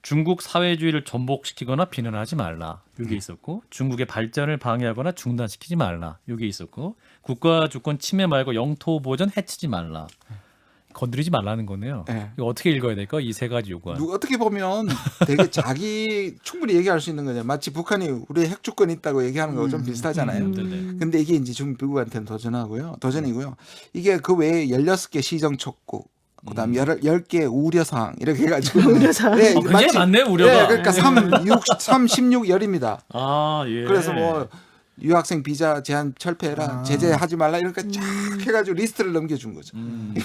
중국 사회주의를 전복시키거나 비난하지 말라. 이게 있었고 중국의 발전을 방해하거나 중단시키지 말라. 이게 있었고 국가 주권 침해 말고 영토 보전 해치지 말라. 건드리지 말라는 거네요. 네. 이거 어떻게 읽어야 될까? 이 세 가지 요구안. 어떻게 보면 되게 자기 충분히 얘기할 수 있는 거죠. 마치 북한이 우리 핵 주권 있다고 얘기하는 거하고 좀 비슷하잖아요. 근데 이게 이제 미국한테는 도전이고요. 이게 그 외에 16개 시정 촉구, 그다음 10개 우려사항 이렇게 해가지고 우려사항. 네, 굉장히 많네 우려가. 네, 그러니까 3, 16 열입니다. 아 예. 그래서 뭐 유학생 비자 제한 철폐해라, 제재하지 말라 이렇게 쫙 해가지고 리스트를 넘겨준 거죠.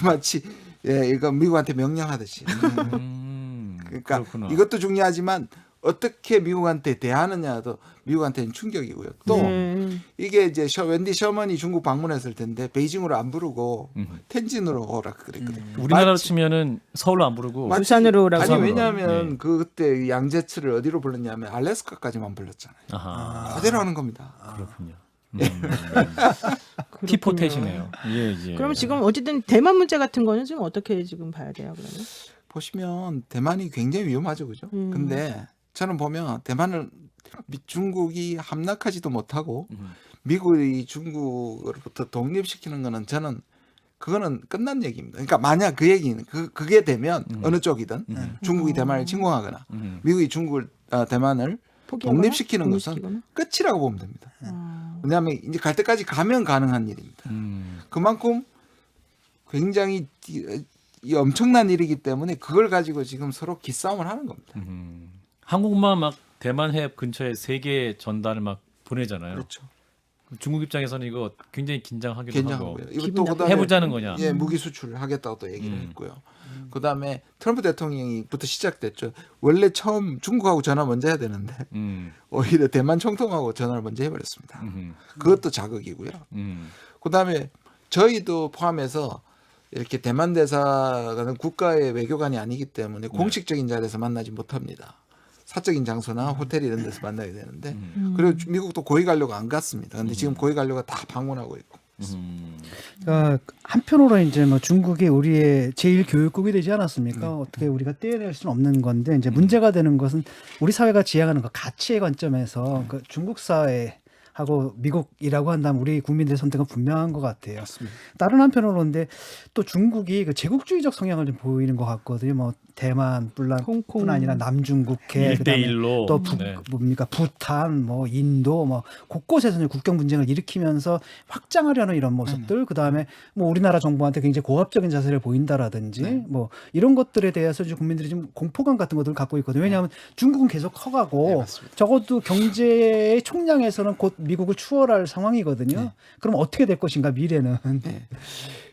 마치 이거 미국한테 명령하듯이. 그러니까 그렇구나. 이것도 중요하지만 어떻게 미국한테 대하느냐도 미국한테는 충격이고요. 또 이게 이제 웬디 셔먼이 중국 방문했을 텐데 베이징으로 안 부르고 텐진으로 오라 그랬거든요. 우리나라로 치면은 서울로 안 부르고 부산으로 오라고. 아니 왜냐하면 그때 양제츠를 어디로 불렀냐면 알래스카까지만 불렀잖아요. 아하. 그대로 하는 겁니다. 그렇군요. 티포텟이네요. 예. 그럼 지금 어쨌든 대만 문제 같은 거는 지금 어떻게 지금 봐야 돼요, 그러면? 보시면 대만이 굉장히 위험하죠, 그죠? 근데 저는 보면 대만을 중국이 함락하지도 못하고 미국이 중국으로부터 독립시키는 거는 저는 그거는 끝난 얘기입니다. 그러니까 만약 그 얘기는 그게 되면 어느 쪽이든 중국이 대만을 침공하거나 미국이 대만을 독립시키는 것은 끝이라고 보면 됩니다. 왜냐하면 이제 갈 때까지 가면 가능한 일입니다. 그만큼 굉장히 이 엄청난 일이기 때문에 그걸 가지고 지금 서로 기싸움을 하는 겁니다. 한국만 막 대만 해협 근처에 3개 전단을 막 보내잖아요. 그렇죠. 중국 입장에서는 이거 굉장히 긴장하기도 하고 이것도 그다음에 해보자는 거냐. 예, 무기 수출하겠다고 또 얘기를 했고요. 그다음에 트럼프 대통령이부터 시작됐죠. 원래 처음 중국하고 전화 먼저 해야 되는데 오히려 대만 총통하고 전화를 먼저 해버렸습니다. 그것도 자극이고요. 그다음에 저희도 포함해서 이렇게 대만 대사가 국가의 외교관이 아니기 때문에 공식적인 자리에서 만나지 못합니다. 사적인 장소나 호텔 이런 데서 만나야 되는데 그리고 미국도 고위 관료가 안 갔습니다. 그런데 지금 고위 관료가 다 방문하고 있고. 그러니까 한편으로 이제 뭐 중국이 우리의 제1 교육국이 되지 않았습니까? 어떻게 우리가 떼어낼 수는 없는 건데 이제 문제가 되는 것은 우리 사회가 지향하는 그 가치의 관점에서 그 중국 사회 하고 미국이라고 한다면 우리 국민들의 선택은 분명한 것 같아요. 맞습니다. 다른 한편으로는데 또 중국이 그 제국주의적 성향을 좀 보이는 것 같거든요. 뭐 대만뿐 아니라 남중국해, 그다음에 1대1로 또 뭡니까 부탄, 뭐 인도, 뭐 곳곳에서 국경 분쟁을 일으키면서 확장하려는 이런 모습들, 그다음에 뭐 우리나라 정부한테 굉장히 고압적인 자세를 보인다라든지 뭐 이런 것들에 대해서 이제 국민들이 좀 공포감 같은 것들을 갖고 있거든요. 왜냐하면 중국은 계속 커가고 적어도 경제의 총량에서는 곧 미국을 추월할 상황이거든요. 그럼 어떻게 될 것인가 미래는.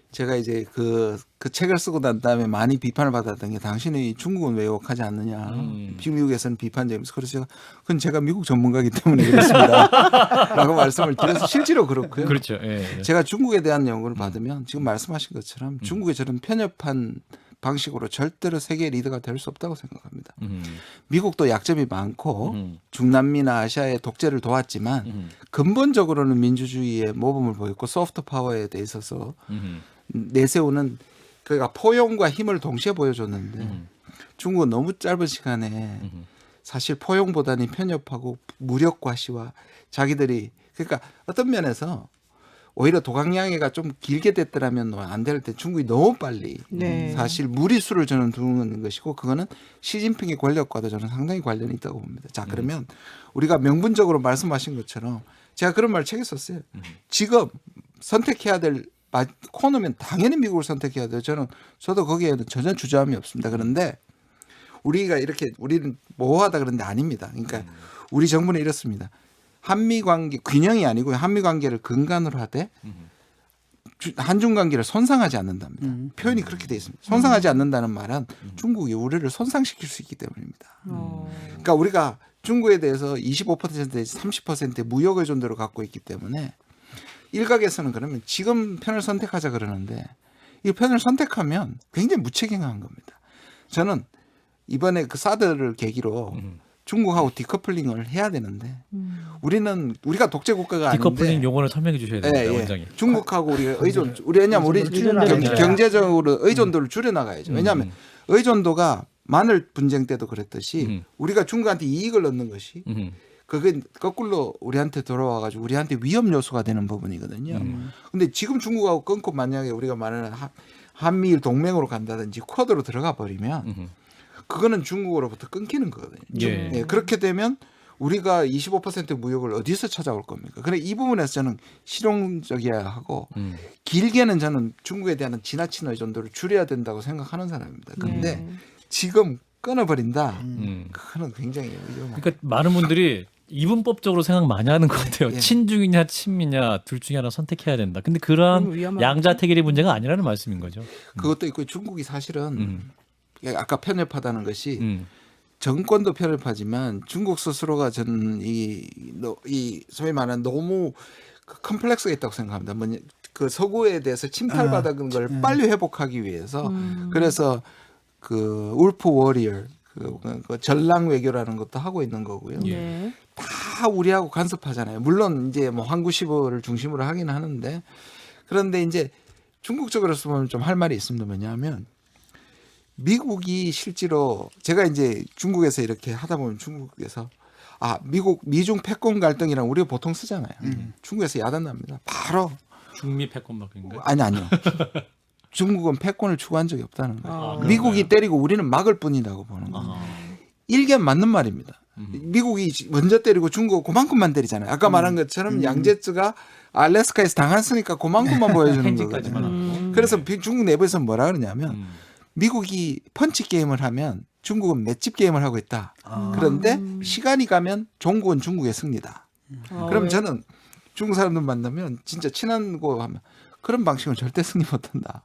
제가 이제 그 책을 쓰고 난 다음에 많이 비판을 받았던 게 당신이 중국은 왜 욕하지 않느냐. 미국에서는 비판적이면서 그래서 그건 제가 미국 전문가이기 때문에 그렇습니다. 라고 말씀을 드려서 실제로 그렇고요. 그렇죠. 예. 제가 중국에 대한 연구를 받으면 지금 말씀하신 것처럼 중국의 저런 편협한 방식으로 절대로 세계 리더가 될 수 없다고 생각합니다. 미국도 약점이 많고 중남미나 아시아의 독재를 도왔지만 근본적으로는 민주주의의 모범을 보였고 소프트 파워에 대 있어서 내세우는 그러니까 포용과 힘을 동시에 보여줬는데 중국은 너무 짧은 시간에 사실 포용보다는 편협하고 무력과시와 자기들이 그러니까 어떤 면에서 오히려 도강양해가 좀 길게 됐더라면 안 될 때 중국이 너무 빨리 네. 사실 무리수를 저는 두는 것이고 그거는 시진핑의 권력과도 저는 상당히 관련이 있다고 봅니다. 자 그러면 우리가 명분적으로 말씀하신 것처럼 제가 그런 말 책에 썼어요. 지금 선택해야 될 코너면 당연히 미국을 선택해야 돼요. 저도 거기에는 전혀 주저함이 없습니다. 그런데 우리가 이렇게 우리는 모호하다 그런데 아닙니다. 그러니까 우리 정부는 이렇습니다. 한미 관계 균형이 아니고요. 한미 관계를 근간으로 하되 한중 관계를 손상하지 않는답니다. 표현이 그렇게 돼 있습니다. 손상하지 않는다는 말은 중국이 우리를 손상시킬 수 있기 때문입니다. 그러니까 우리가 중국에 대해서 25%에서 30%의 무역 의존도를 갖고 있기 때문에 일각에서는 그러면 지금 편을 선택하자 그러는데 이 편을 선택하면 굉장히 무책임한 겁니다. 저는 이번에 그 사드를 계기로 중국하고 디커플링을 해야 되는데 우리가 독재 국가가 아닌데 디커플링 용어를 설명해 주셔야 됩니다. 원장님. 중국하고 우리가 왜냐하면 우리 경제적으로 의존도를 줄여나가야죠. 왜냐하면 의존도가 마늘 분쟁 때도 그랬듯이 우리가 중국한테 이익을 얻는 것이 그게 거꾸로 우리한테 돌아와가지고 우리한테 위험 요소가 되는 부분이거든요. 근데 지금 중국하고 끊고 만약에 우리가 말하는 한미일 동맹으로 간다든지 쿼드로 들어가 버리면 그거는 중국으로부터 끊기는 거거든요. 예. 예, 그렇게 되면 우리가 25% 무역을 어디서 찾아올 겁니까? 그래 이 부분에서 저는 실용적이어야 하고 길게는 저는 중국에 대한 지나친 의존도를 줄여야 된다고 생각하는 사람입니다. 그런데 지금 끊어버린다. 그거는 굉장히 위험합니다. 그러니까 많은 분들이 이분법적으로 생각 많이 하는 것 같아요. 예. 친중이냐 친미냐 둘 중에 하나 선택해야 된다. 근데 그런 위험하죠. 양자택일의 문제가 아니라는 말씀인 거죠. 그것도 있고 중국이 사실은 아까 편협하다는 것이 음. 정권도 편협하지만 중국 스스로가 저는 이 소위 말하는 너무 컴플렉스가 있다고 생각합니다. 뭐냐, 그 서구에 대해서 침탈받은 걸 빨리 회복하기 위해서 그래서 그 울프 워리어 그 전랑 외교라는 것도 하고 있는 거고요. 네. 다 우리하고 간섭하잖아요. 물론 이제 뭐 항구시보를 중심으로 하긴 하는데 그런데 이제 중국적으로서 보면 좀 할 말이 있습니다. 뭐냐면 미국이 실제로 제가 이제 중국에서 이렇게 하다 보면 중국에서 미중 패권 갈등이랑 우리가 보통 쓰잖아요. 중국에서 야단납니다. 바로 중미 패권 바뀐가요? 아니요. 중국은 패권을 추구한 적이 없다는 거예요. 아, 미국이 때리고 우리는 막을 뿐이라고 보는 거예요. 일견 맞는 말입니다. 미국이 먼저 때리고 중국은 그만큼만 때리잖아요. 아까 말한 것처럼 양제츠가 알래스카에서 당했으니까 그만큼만 보여주는 거거든요. 그래서 중국 내부에서 뭐라 그러냐면 미국이 펀치 게임을 하면 중국은 맷집 게임을 하고 있다. 그런데 시간이 가면 종국은 중국의 승리다. 그럼 저는 중국 사람들 만나면 진짜 친하고 하면 그런 방식은 절대 승리 못한다.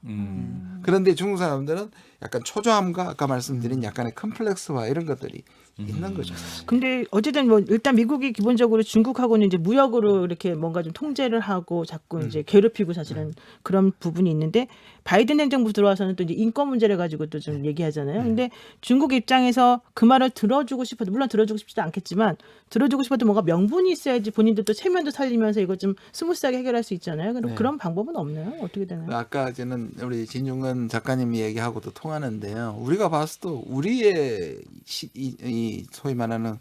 그런데 중국 사람들은 약간 초조함과 아까 말씀드린 약간의 컴플렉스와 이런 것들이 있는 거죠. 근데 어쨌든 뭐 일단 미국이 기본적으로 중국하고는 이제 무역으로 이렇게 뭔가 좀 통제를 하고 자꾸 이제 괴롭히고 사실은 그런 부분이 있는데 바이든 행정부 들어와서는 또 이제 인권 문제를 가지고 또 좀 얘기하잖아요. 근데 중국 입장에서 그 말을 들어주고 싶어도 물론 들어주고 싶지도 않겠지만 들어주고 싶어도 뭔가 명분이 있어야지 본인들 또 체면도 살리면서 이거 좀 스무스하게 해결할 수 있잖아요. 그럼 그런 방법은 없나요? 어떻게 되나요? 아까 저는 우리 진중근 작가님이 얘기하고도 통하는데요. 우리가 봤을 때 우리의 이 소위 말하는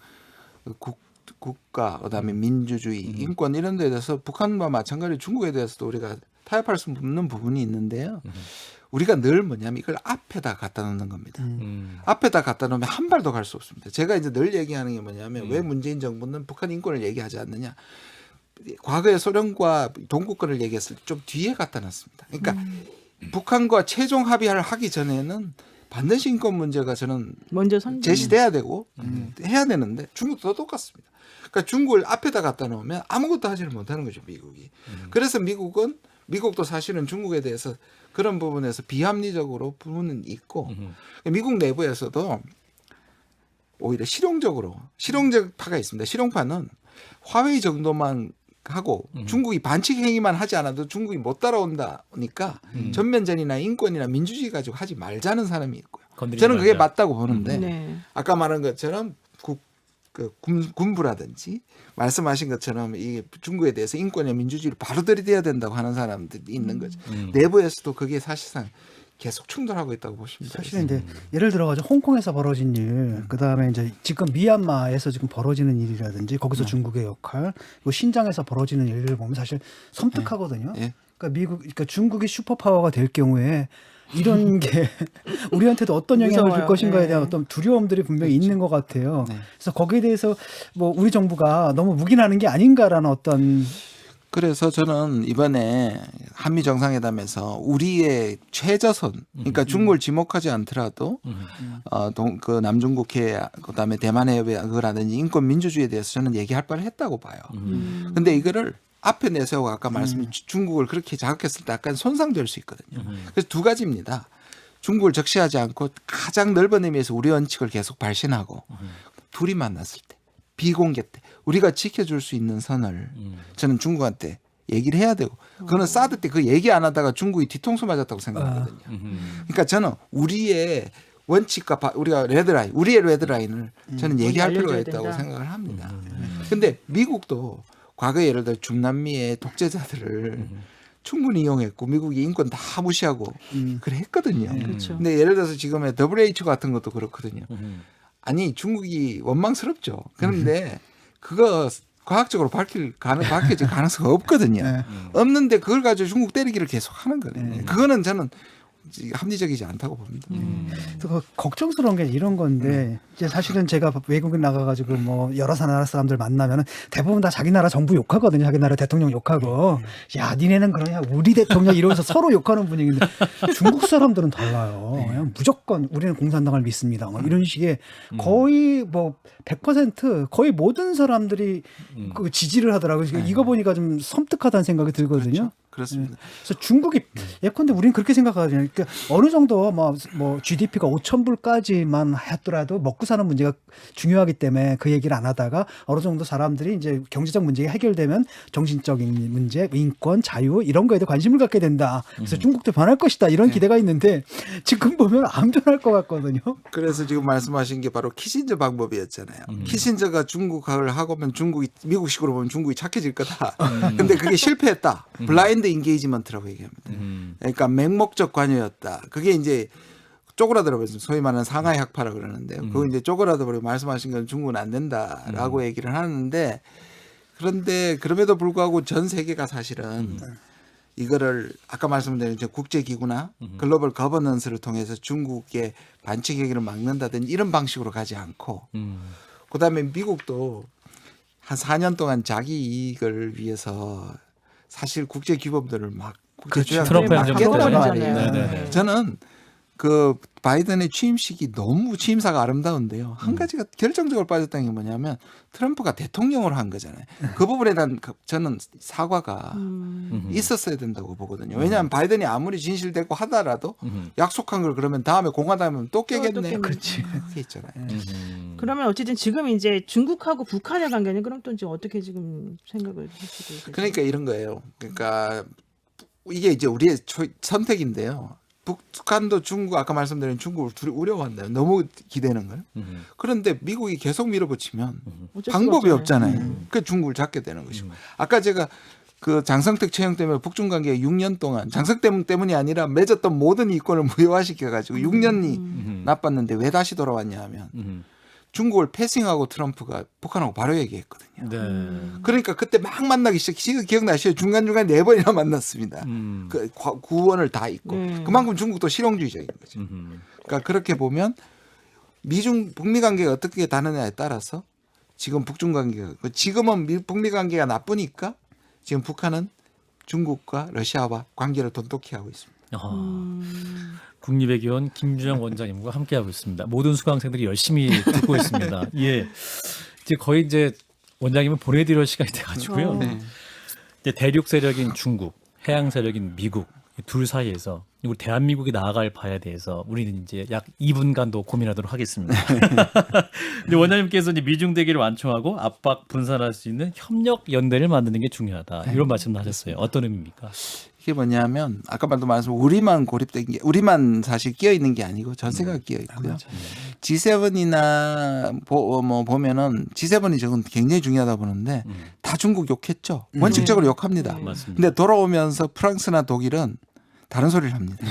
국가 그다음에 민주주의 인권 이런 데에 대해서 북한과 마찬가지로 중국에 대해서도 우리가 타협할 수 없는 부분이 있는데요. 우리가 늘 뭐냐면 이걸 앞에다 갖다 놓는 겁니다. 앞에다 갖다 놓으면 한 발도 갈 수 없습니다. 제가 이제 늘 얘기하는 게 뭐냐면 왜 문재인 정부는 북한 인권을 얘기하지 않느냐. 과거에 소련과 동구권을 얘기했을 때 좀 뒤에 갖다 놨습니다. 그러니까 북한과 최종 합의를 하기 전에는 반드시 인권 문제가 저는 먼저 제시돼야 되고 해야 되는데 중국도 똑같습니다. 그러니까 중국을 앞에다 갖다 놓으면 아무것도 하지를 못하는 거죠, 미국이. 그래서 미국도 사실은 중국에 대해서 그런 부분에서 비합리적으로 부분은 있고 미국 내부에서도 오히려 실용적 파가 있습니다. 실용파는 화웨이 정도만 하고 중국이 반칙 행위만 하지 않아도 중국이 못 따라온다니까 전면전이나 인권이나 민주주의 가지고 하지 말자는 사람이 있고요. 저는 그게 맞다고 보는데 네. 아까 말한 것처럼 군부라든지 말씀하신 것처럼 이 중국에 대해서 인권이나 민주주의를 바로 들이대야 된다고 하는 사람들이 있는 거죠. 내부에서도 그게 사실상 계속 충돌하고 있다고 보십니다. 사실은 이제 예를 들어가지고 홍콩에서 벌어진 일, 그 다음에 이제 지금 미얀마에서 지금 벌어지는 일이라든지 거기서 중국의 역할, 그리고 신장에서 벌어지는 일을 보면 사실 섬뜩하거든요. 예. 그러니까 중국이 슈퍼파워가 될 경우에 이런 게 우리한테도 어떤 영향을 무서워요. 줄 것인가에 대한 네. 어떤 두려움들이 분명히 있는 것 같아요. 네. 그래서 거기에 대해서 뭐 우리 정부가 너무 묵인하는 게 아닌가라는 어떤 그래서 저는 이번에 한미 정상회담에서 우리의 최저선, 그러니까 중국을 지목하지 않더라도 그 남중국해, 그다음에 대만 해협이라든지 인권 민주주의에 대해서 저는 얘기할 바를 했다고 봐요. 근데 이거를 앞에 내세우고 아까 말씀드린 중국을 그렇게 자극했을 때 약간 손상될 수 있거든요. 그래서 두 가지입니다. 중국을 적시하지 않고 가장 넓은 의미에서 우리 원칙을 계속 발신하고 둘이 만났을 때 비공개 때 우리가 지켜줄 수 있는 선을 저는 중국한테 얘기를 해야 되고 그거는 사드 때 그 얘기 안 하다가 중국이 뒤통수 맞았다고 생각하거든요. 그러니까 저는 우리의 원칙과 우리가 레드라인, 우리의 레드라인을 저는 얘기할 필요가 있다고 된다. 생각을 합니다. 근데 미국도 과거에 예를 들어 중남미의 독재자들을 충분히 이용했고 미국이 인권 다 무시하고 그래 했거든요. 그렇죠. 근데 예를 들어서 지금의 WHO 같은 것도 그렇거든요. 아니 중국이 원망스럽죠. 그런데 그거 과학적으로 밝혀질 가능성이 없거든요. 네. 없는데 그걸 가지고 중국 때리기를 계속 하는 거예요. 그거는 저는 합리적이지 않다고 봅니다. 그 걱정스러운 게 이런 건데 이제 사실은 제가 외국인 나가가지고 뭐 여러 나라 사람들 만나면은 대부분 다 자기 나라 정부 욕하거든요. 자기 나라 대통령 욕하고 야 니네는 그러냐 우리 대통령 이러면서 서로 욕하는 분위기인데 중국 사람들은 달라요. 그냥 무조건 우리는 공산당을 믿습니다. 뭐 이런 식의 거의 뭐 100% 거의 모든 사람들이 그 지지를 하더라고요. 이거 보니까 좀 섬뜩하다는 생각이 들거든요. 그렇습니다. 그래서 중국이 예컨대 우리는 그렇게 생각하거든요. 그러니까 어느 정도 뭐 GDP가 5,000불까지만 했더라도 먹고 사는 문제가 중요하기 때문에 그 얘기를 안 하다가 어느 정도 사람들이 이제 경제적 문제가 해결되면 정신적인 문제, 인권, 자유 이런 거에도 관심을 갖게 된다. 그래서 중국도 변할 것이다. 이런 기대가 있는데 지금 보면 안 변할 것 같거든요. 그래서 지금 말씀하신 게 바로 키신저 방법이었잖아요. 키신저가 중국을 하고 면 중국이 미국식으로 보면 중국이 착해질 거다. 근데 그게 실패했다. 블라인드 인게이지먼트라고 얘기합니다. 그러니까 맹목적 관여였다. 그게 이제 쪼그라들어버렸어요. 소위 말하는 상하이 학파라고 그러는데요. 그거 이제 쪼그라들어버리고 말씀하신 건 중국은 안 된다라고 얘기를 하는데 그런데 그럼에도 불구하고 전 세계가 사실은 이거를 아까 말씀드린 국제기구나 글로벌 거버넌스를 통해서 중국의 반칙 행위를 막는다든지 이런 방식으로 가지 않고 그다음에 미국도 한 4년 동안 자기 이익을 위해서 사실 국제규범들을 막 국제조약을 트럼프 막 행정부 했단 때문에. 말이에요. 네네. 저는 그 바이든의 취임식이 너무 취임사가 아름다운데요. 한 가지가 결정적으로 빠졌다는 게 뭐냐면 트럼프가 대통령으로 한 거잖아요. 그 부분에 대한 저는 사과가 있었어야 된다고 보거든요. 왜냐하면 바이든이 아무리 진실되고 하더라도 약속한 걸 그러면 다음에 공화당하면 또 깨겠네. 그렇지. 그게 있잖아요. 그러면 어쨌든 지금 이제 중국하고 북한의 관계는 그럼 또 이제 어떻게 지금 생각을 하시고 계세요? 그러니까 이런 거예요. 그러니까 이게 이제 우리의 선택인데요. 북한도 중국 아까 말씀드린 중국을 둘이 우려한다. 너무 기대는 걸. 그런데 미국이 계속 밀어붙이면 방법이 없잖아요. 그 중국을 잡게 되는 것이고. 아까 제가 그 장성택 채용 때문에 북중 관계가 6년 동안 장성택 때문이 아니라 맺었던 모든 이권을 무효화시켜 가지고 6년이 나빴는데 왜 다시 돌아왔냐 하면 중국을 패싱하고 트럼프가 북한하고 바로 얘기했거든요. 네. 그러니까 그때 막 만나기 시작해. 기억나시죠? 중간중간 4번이나 만났습니다. 그 구원을 다 잊고. 그만큼 중국도 실용주의적인 거죠. 그러니까 그렇게 보면 북미 관계가 어떻게 다느냐에 따라서 지금 북중 관계가 지금은 북미 관계가 나쁘니까 지금 북한은 중국과 러시아와 관계를 돈독히 하고 있습니다. 국립외교원 김준영 원장님과 함께하고 있습니다. 모든 수강생들이 열심히 듣고 있습니다. 예, 이제 거의 이제 원장님은 보내드릴 시간이 돼가지고요. 네. 이제 대륙 세력인 중국, 해양 세력인 미국, 둘 사이에서 우리 대한민국이 나아갈 바에 대해서 우리는 이제 약 2분간도 고민하도록 하겠습니다. 근데 원장님께서 이제 미중 대결을 완충하고 압박 분산할 수 있는 협력 연대를 만드는 게 중요하다. 이런 말씀도 하셨어요. 어떤 의미입니까? 이게 뭐냐면 아까 말씀 우리만 고립된 게 우리만 사실 끼어 있는 게 아니고 전 세계가 끼어 있고요. G7이나 보면은 G7이 저건 굉장히 중요하다 보는데 다 중국 욕했죠. 원칙적으로 욕합니다. 맞습니다. 근데 돌아오면서 프랑스나 독일은 다른 소리를 합니다.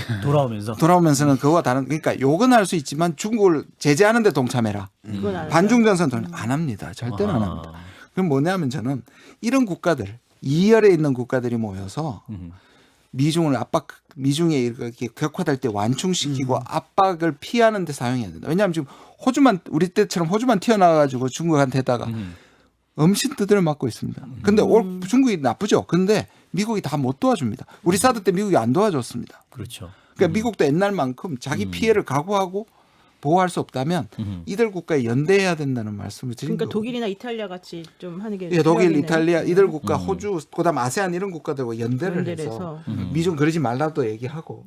돌아오면서는 그거와 다른 그러니까 욕은 할 수 있지만 중국을 제재하는데 동참해라. 반중전선 안 합니다. 절대로 안 합니다. 그럼 뭐냐면 저는 이런 국가들 2열에 있는 국가들이 모여서 미중에 이렇게 격화될 때 완충시키고 압박을 피하는 데 사용해야 된다. 왜냐하면 지금 우리 때처럼 호주만 튀어나와가지고 중국한테다가 엄신 두드려 맞고 있습니다. 근데 중국이 나쁘죠. 근데 미국이 다 못 도와줍니다. 우리 사드 때 미국이 안 도와줬습니다. 그렇죠. 그러니까 미국도 옛날만큼 자기 피해를 각오하고 보호할 수 없다면 이들 국가에 연대해야 된다는 말씀을 드린 그러니까 거고. 독일이나 이탈리아 같이 좀 하는 게 예, 독일, 필요하겠네요. 이탈리아 이들 국가, 호주, 그다음 아세안 이런 국가들과 연대를 해서 미중 그러지 말라도 얘기하고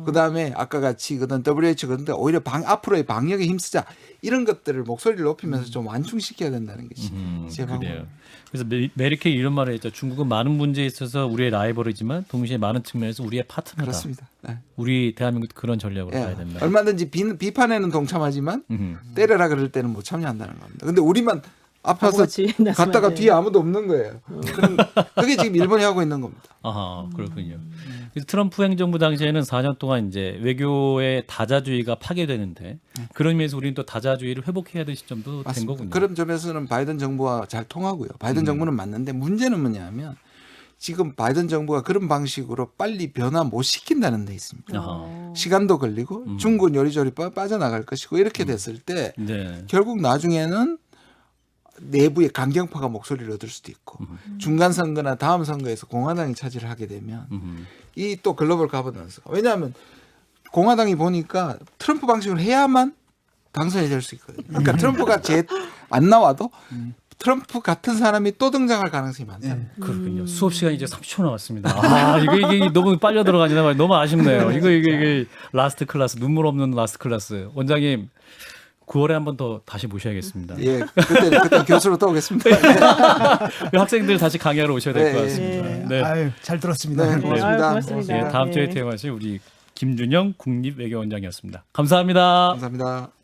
그다음에 아까 같이 그다음 WHO 그런데 오히려 앞으로의 방역에 힘쓰자 이런 것들을 목소리를 높이면서 좀 완충시켜야 된다는 것이 제 방법. 그래서 메르켈이 이런 말을 했죠. 중국은 많은 문제에 있어서 우리의 라이벌이지만 동시에 많은 측면에서 우리의 파트너다. 그렇습니다. 네. 우리 대한민국도 그런 전략으로 예. 가야 된다. 얼마든지 비판에는 동참하지만 때려라 그럴 때는 못 참여한다는 겁니다. 근데 우리만 앞에서 갔다가 뒤에 아무도 없는 거예요. 그게 지금 일본이 하고 있는 겁니다. 아, 그렇군요. 그래서 트럼프 행정부 당시에는 4년 동안 이제 외교의 다자주의가 파괴되는데 그런 의미에서 우리는 또 다자주의를 회복해야 될 시점도 맞습니다. 된 거군요. 그런 점에서는 바이든 정부와 잘 통하고요. 바이든 정부는 맞는데 문제는 뭐냐면 지금 바이든 정부가 그런 방식으로 빨리 변화 못 시킨다는 데 있습니다. 시간도 걸리고 중국은 요리조리 빠져나갈 것이고 이렇게 됐을 때 결국 나중에는 내부의 강경파가 목소리를 얻을 수도 있고 중간 선거나 다음 선거에서 공화당이 차지를 하게 되면 이 또 글로벌 가버넌스가 왜냐하면 공화당이 보니까 트럼프 방식으로 해야만 당선이 될 수 있거든요. 그러니까 트럼프가 안 나와도 트럼프 같은 사람이 또 등장할 가능성이 많다. 그렇군요. 수업 시간 이제 30초 남았습니다. 아, 이게 너무 빨려 들어가지나 봐요. 너무 아쉽네요. 이게 라스트 클래스, 눈물 없는 라스트 클래스. 원장님 9월에 한 번 더 다시 모셔야겠습니다. 예, 그때 교수로 또 오겠습니다. 학생들 다시 강의하러 오셔야 될 것 같습니다. 네. 아유, 잘 들었습니다. 네, 고맙습니다. 고맙습니다. 다음 주에 퇴임하실 우리 김준영 국립외교원장이었습니다. 감사합니다. 감사합니다.